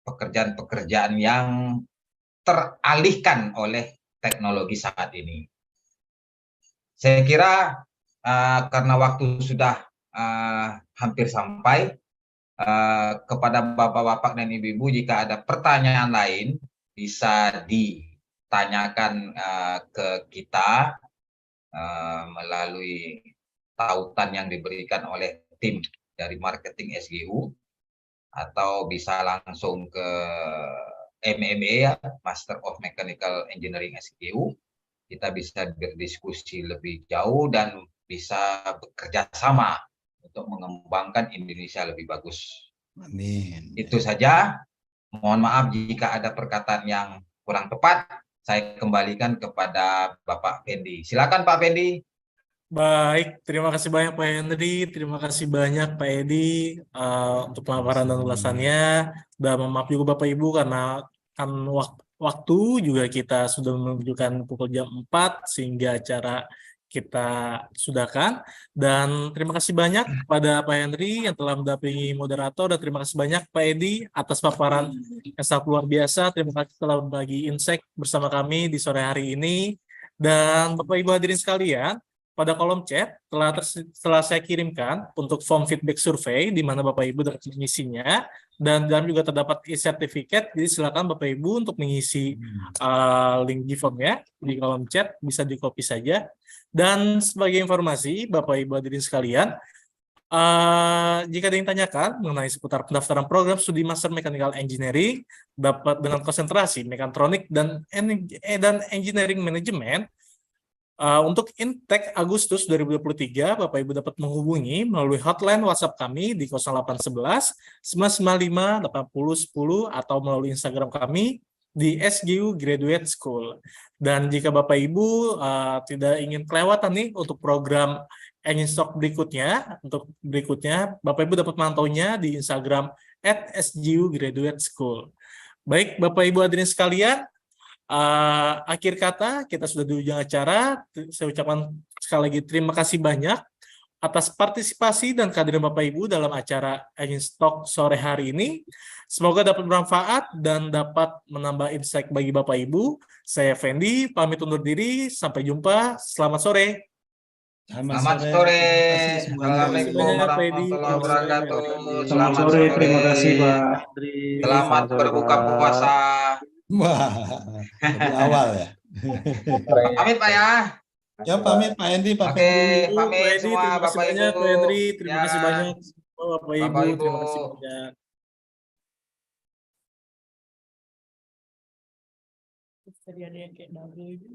pekerjaan-pekerjaan yang teralihkan oleh teknologi saat ini. Saya kira karena waktu sudah hampir sampai, kepada Bapak-Bapak dan Ibu-Ibu, jika ada pertanyaan lain bisa ditanyakan ke kita melalui tautan yang diberikan oleh tim dari marketing SGU, atau bisa langsung ke MMA, ya, Master of Mechanical Engineering SGU. Kita bisa berdiskusi lebih jauh dan bisa bekerja sama untuk mengembangkan Indonesia lebih bagus. Amin. Itu saja. Mohon maaf jika ada perkataan yang kurang tepat. Saya kembalikan kepada Bapak Fendi. Silakan Pak Fendi. Baik, terima kasih banyak Pak Henry, terima kasih banyak Pak Edi untuk pemaparan dan ulasannya. Dan maaf juga Bapak Ibu karena kan waktu juga kita sudah menunjukkan pukul jam 4 sehingga acara kita sudahkan. Dan terima kasih banyak kepada Pak Henry yang telah mendampingi moderator, dan terima kasih banyak Pak Edi atas paparan yang sangat luar biasa. Terima kasih telah berbagi insight bersama kami di sore hari ini. Dan Bapak Ibu hadirin sekalian, pada kolom chat telah saya kirimkan untuk form feedback survei di mana Bapak Ibu dapat mengisinya, dan dalam juga terdapat e-sertifikat. Jadi silakan Bapak Ibu untuk mengisi link di formnya di kolom chat, bisa di copy saja. Dan sebagai informasi, Bapak Ibu hadirin sekalian, jika ada yang tanyakan mengenai seputar pendaftaran program studi Master Mechanical Engineering dapat dengan konsentrasi mekatronik dan engineering management, untuk intake Agustus 2023, Bapak Ibu dapat menghubungi melalui hotline WhatsApp kami di 0811 995 8010 atau melalui Instagram kami di SGU Graduate School. Dan jika Bapak Ibu tidak ingin kelewatan nih untuk program engine stock berikutnya, Bapak Ibu dapat memantaunya di Instagram @SGU Graduate School. Baik, Bapak Ibu hadirin sekalian, akhir kata kita sudah di ujung acara. Saya ucapkan sekali lagi terima kasih banyak atas partisipasi dan kehadiran Bapak Ibu dalam acara Engine Stock sore hari ini. Semoga dapat bermanfaat dan dapat menambah insight bagi Bapak Ibu. Saya Fendi, pamit undur diri. Sampai jumpa. Selamat sore. Selamat sore. Assalamualaikum warahmatullahi wabarakatuh. Selamat sore, terima kasih Pak Andri. Selamat berbuka puasa. Wah, dari awal ya. Pamit Pak ya. Ya pamit Pak Hendy, Pak Oke, Fendi. pamit Pak Edi, semua terima kasih Bapak banyak, Ibu. Pak Henry, terima Ya. kasih banyak. Bapak Ibu, Bapak Ibu. terima kasih banyak. Tadi ada yang kayak double itu.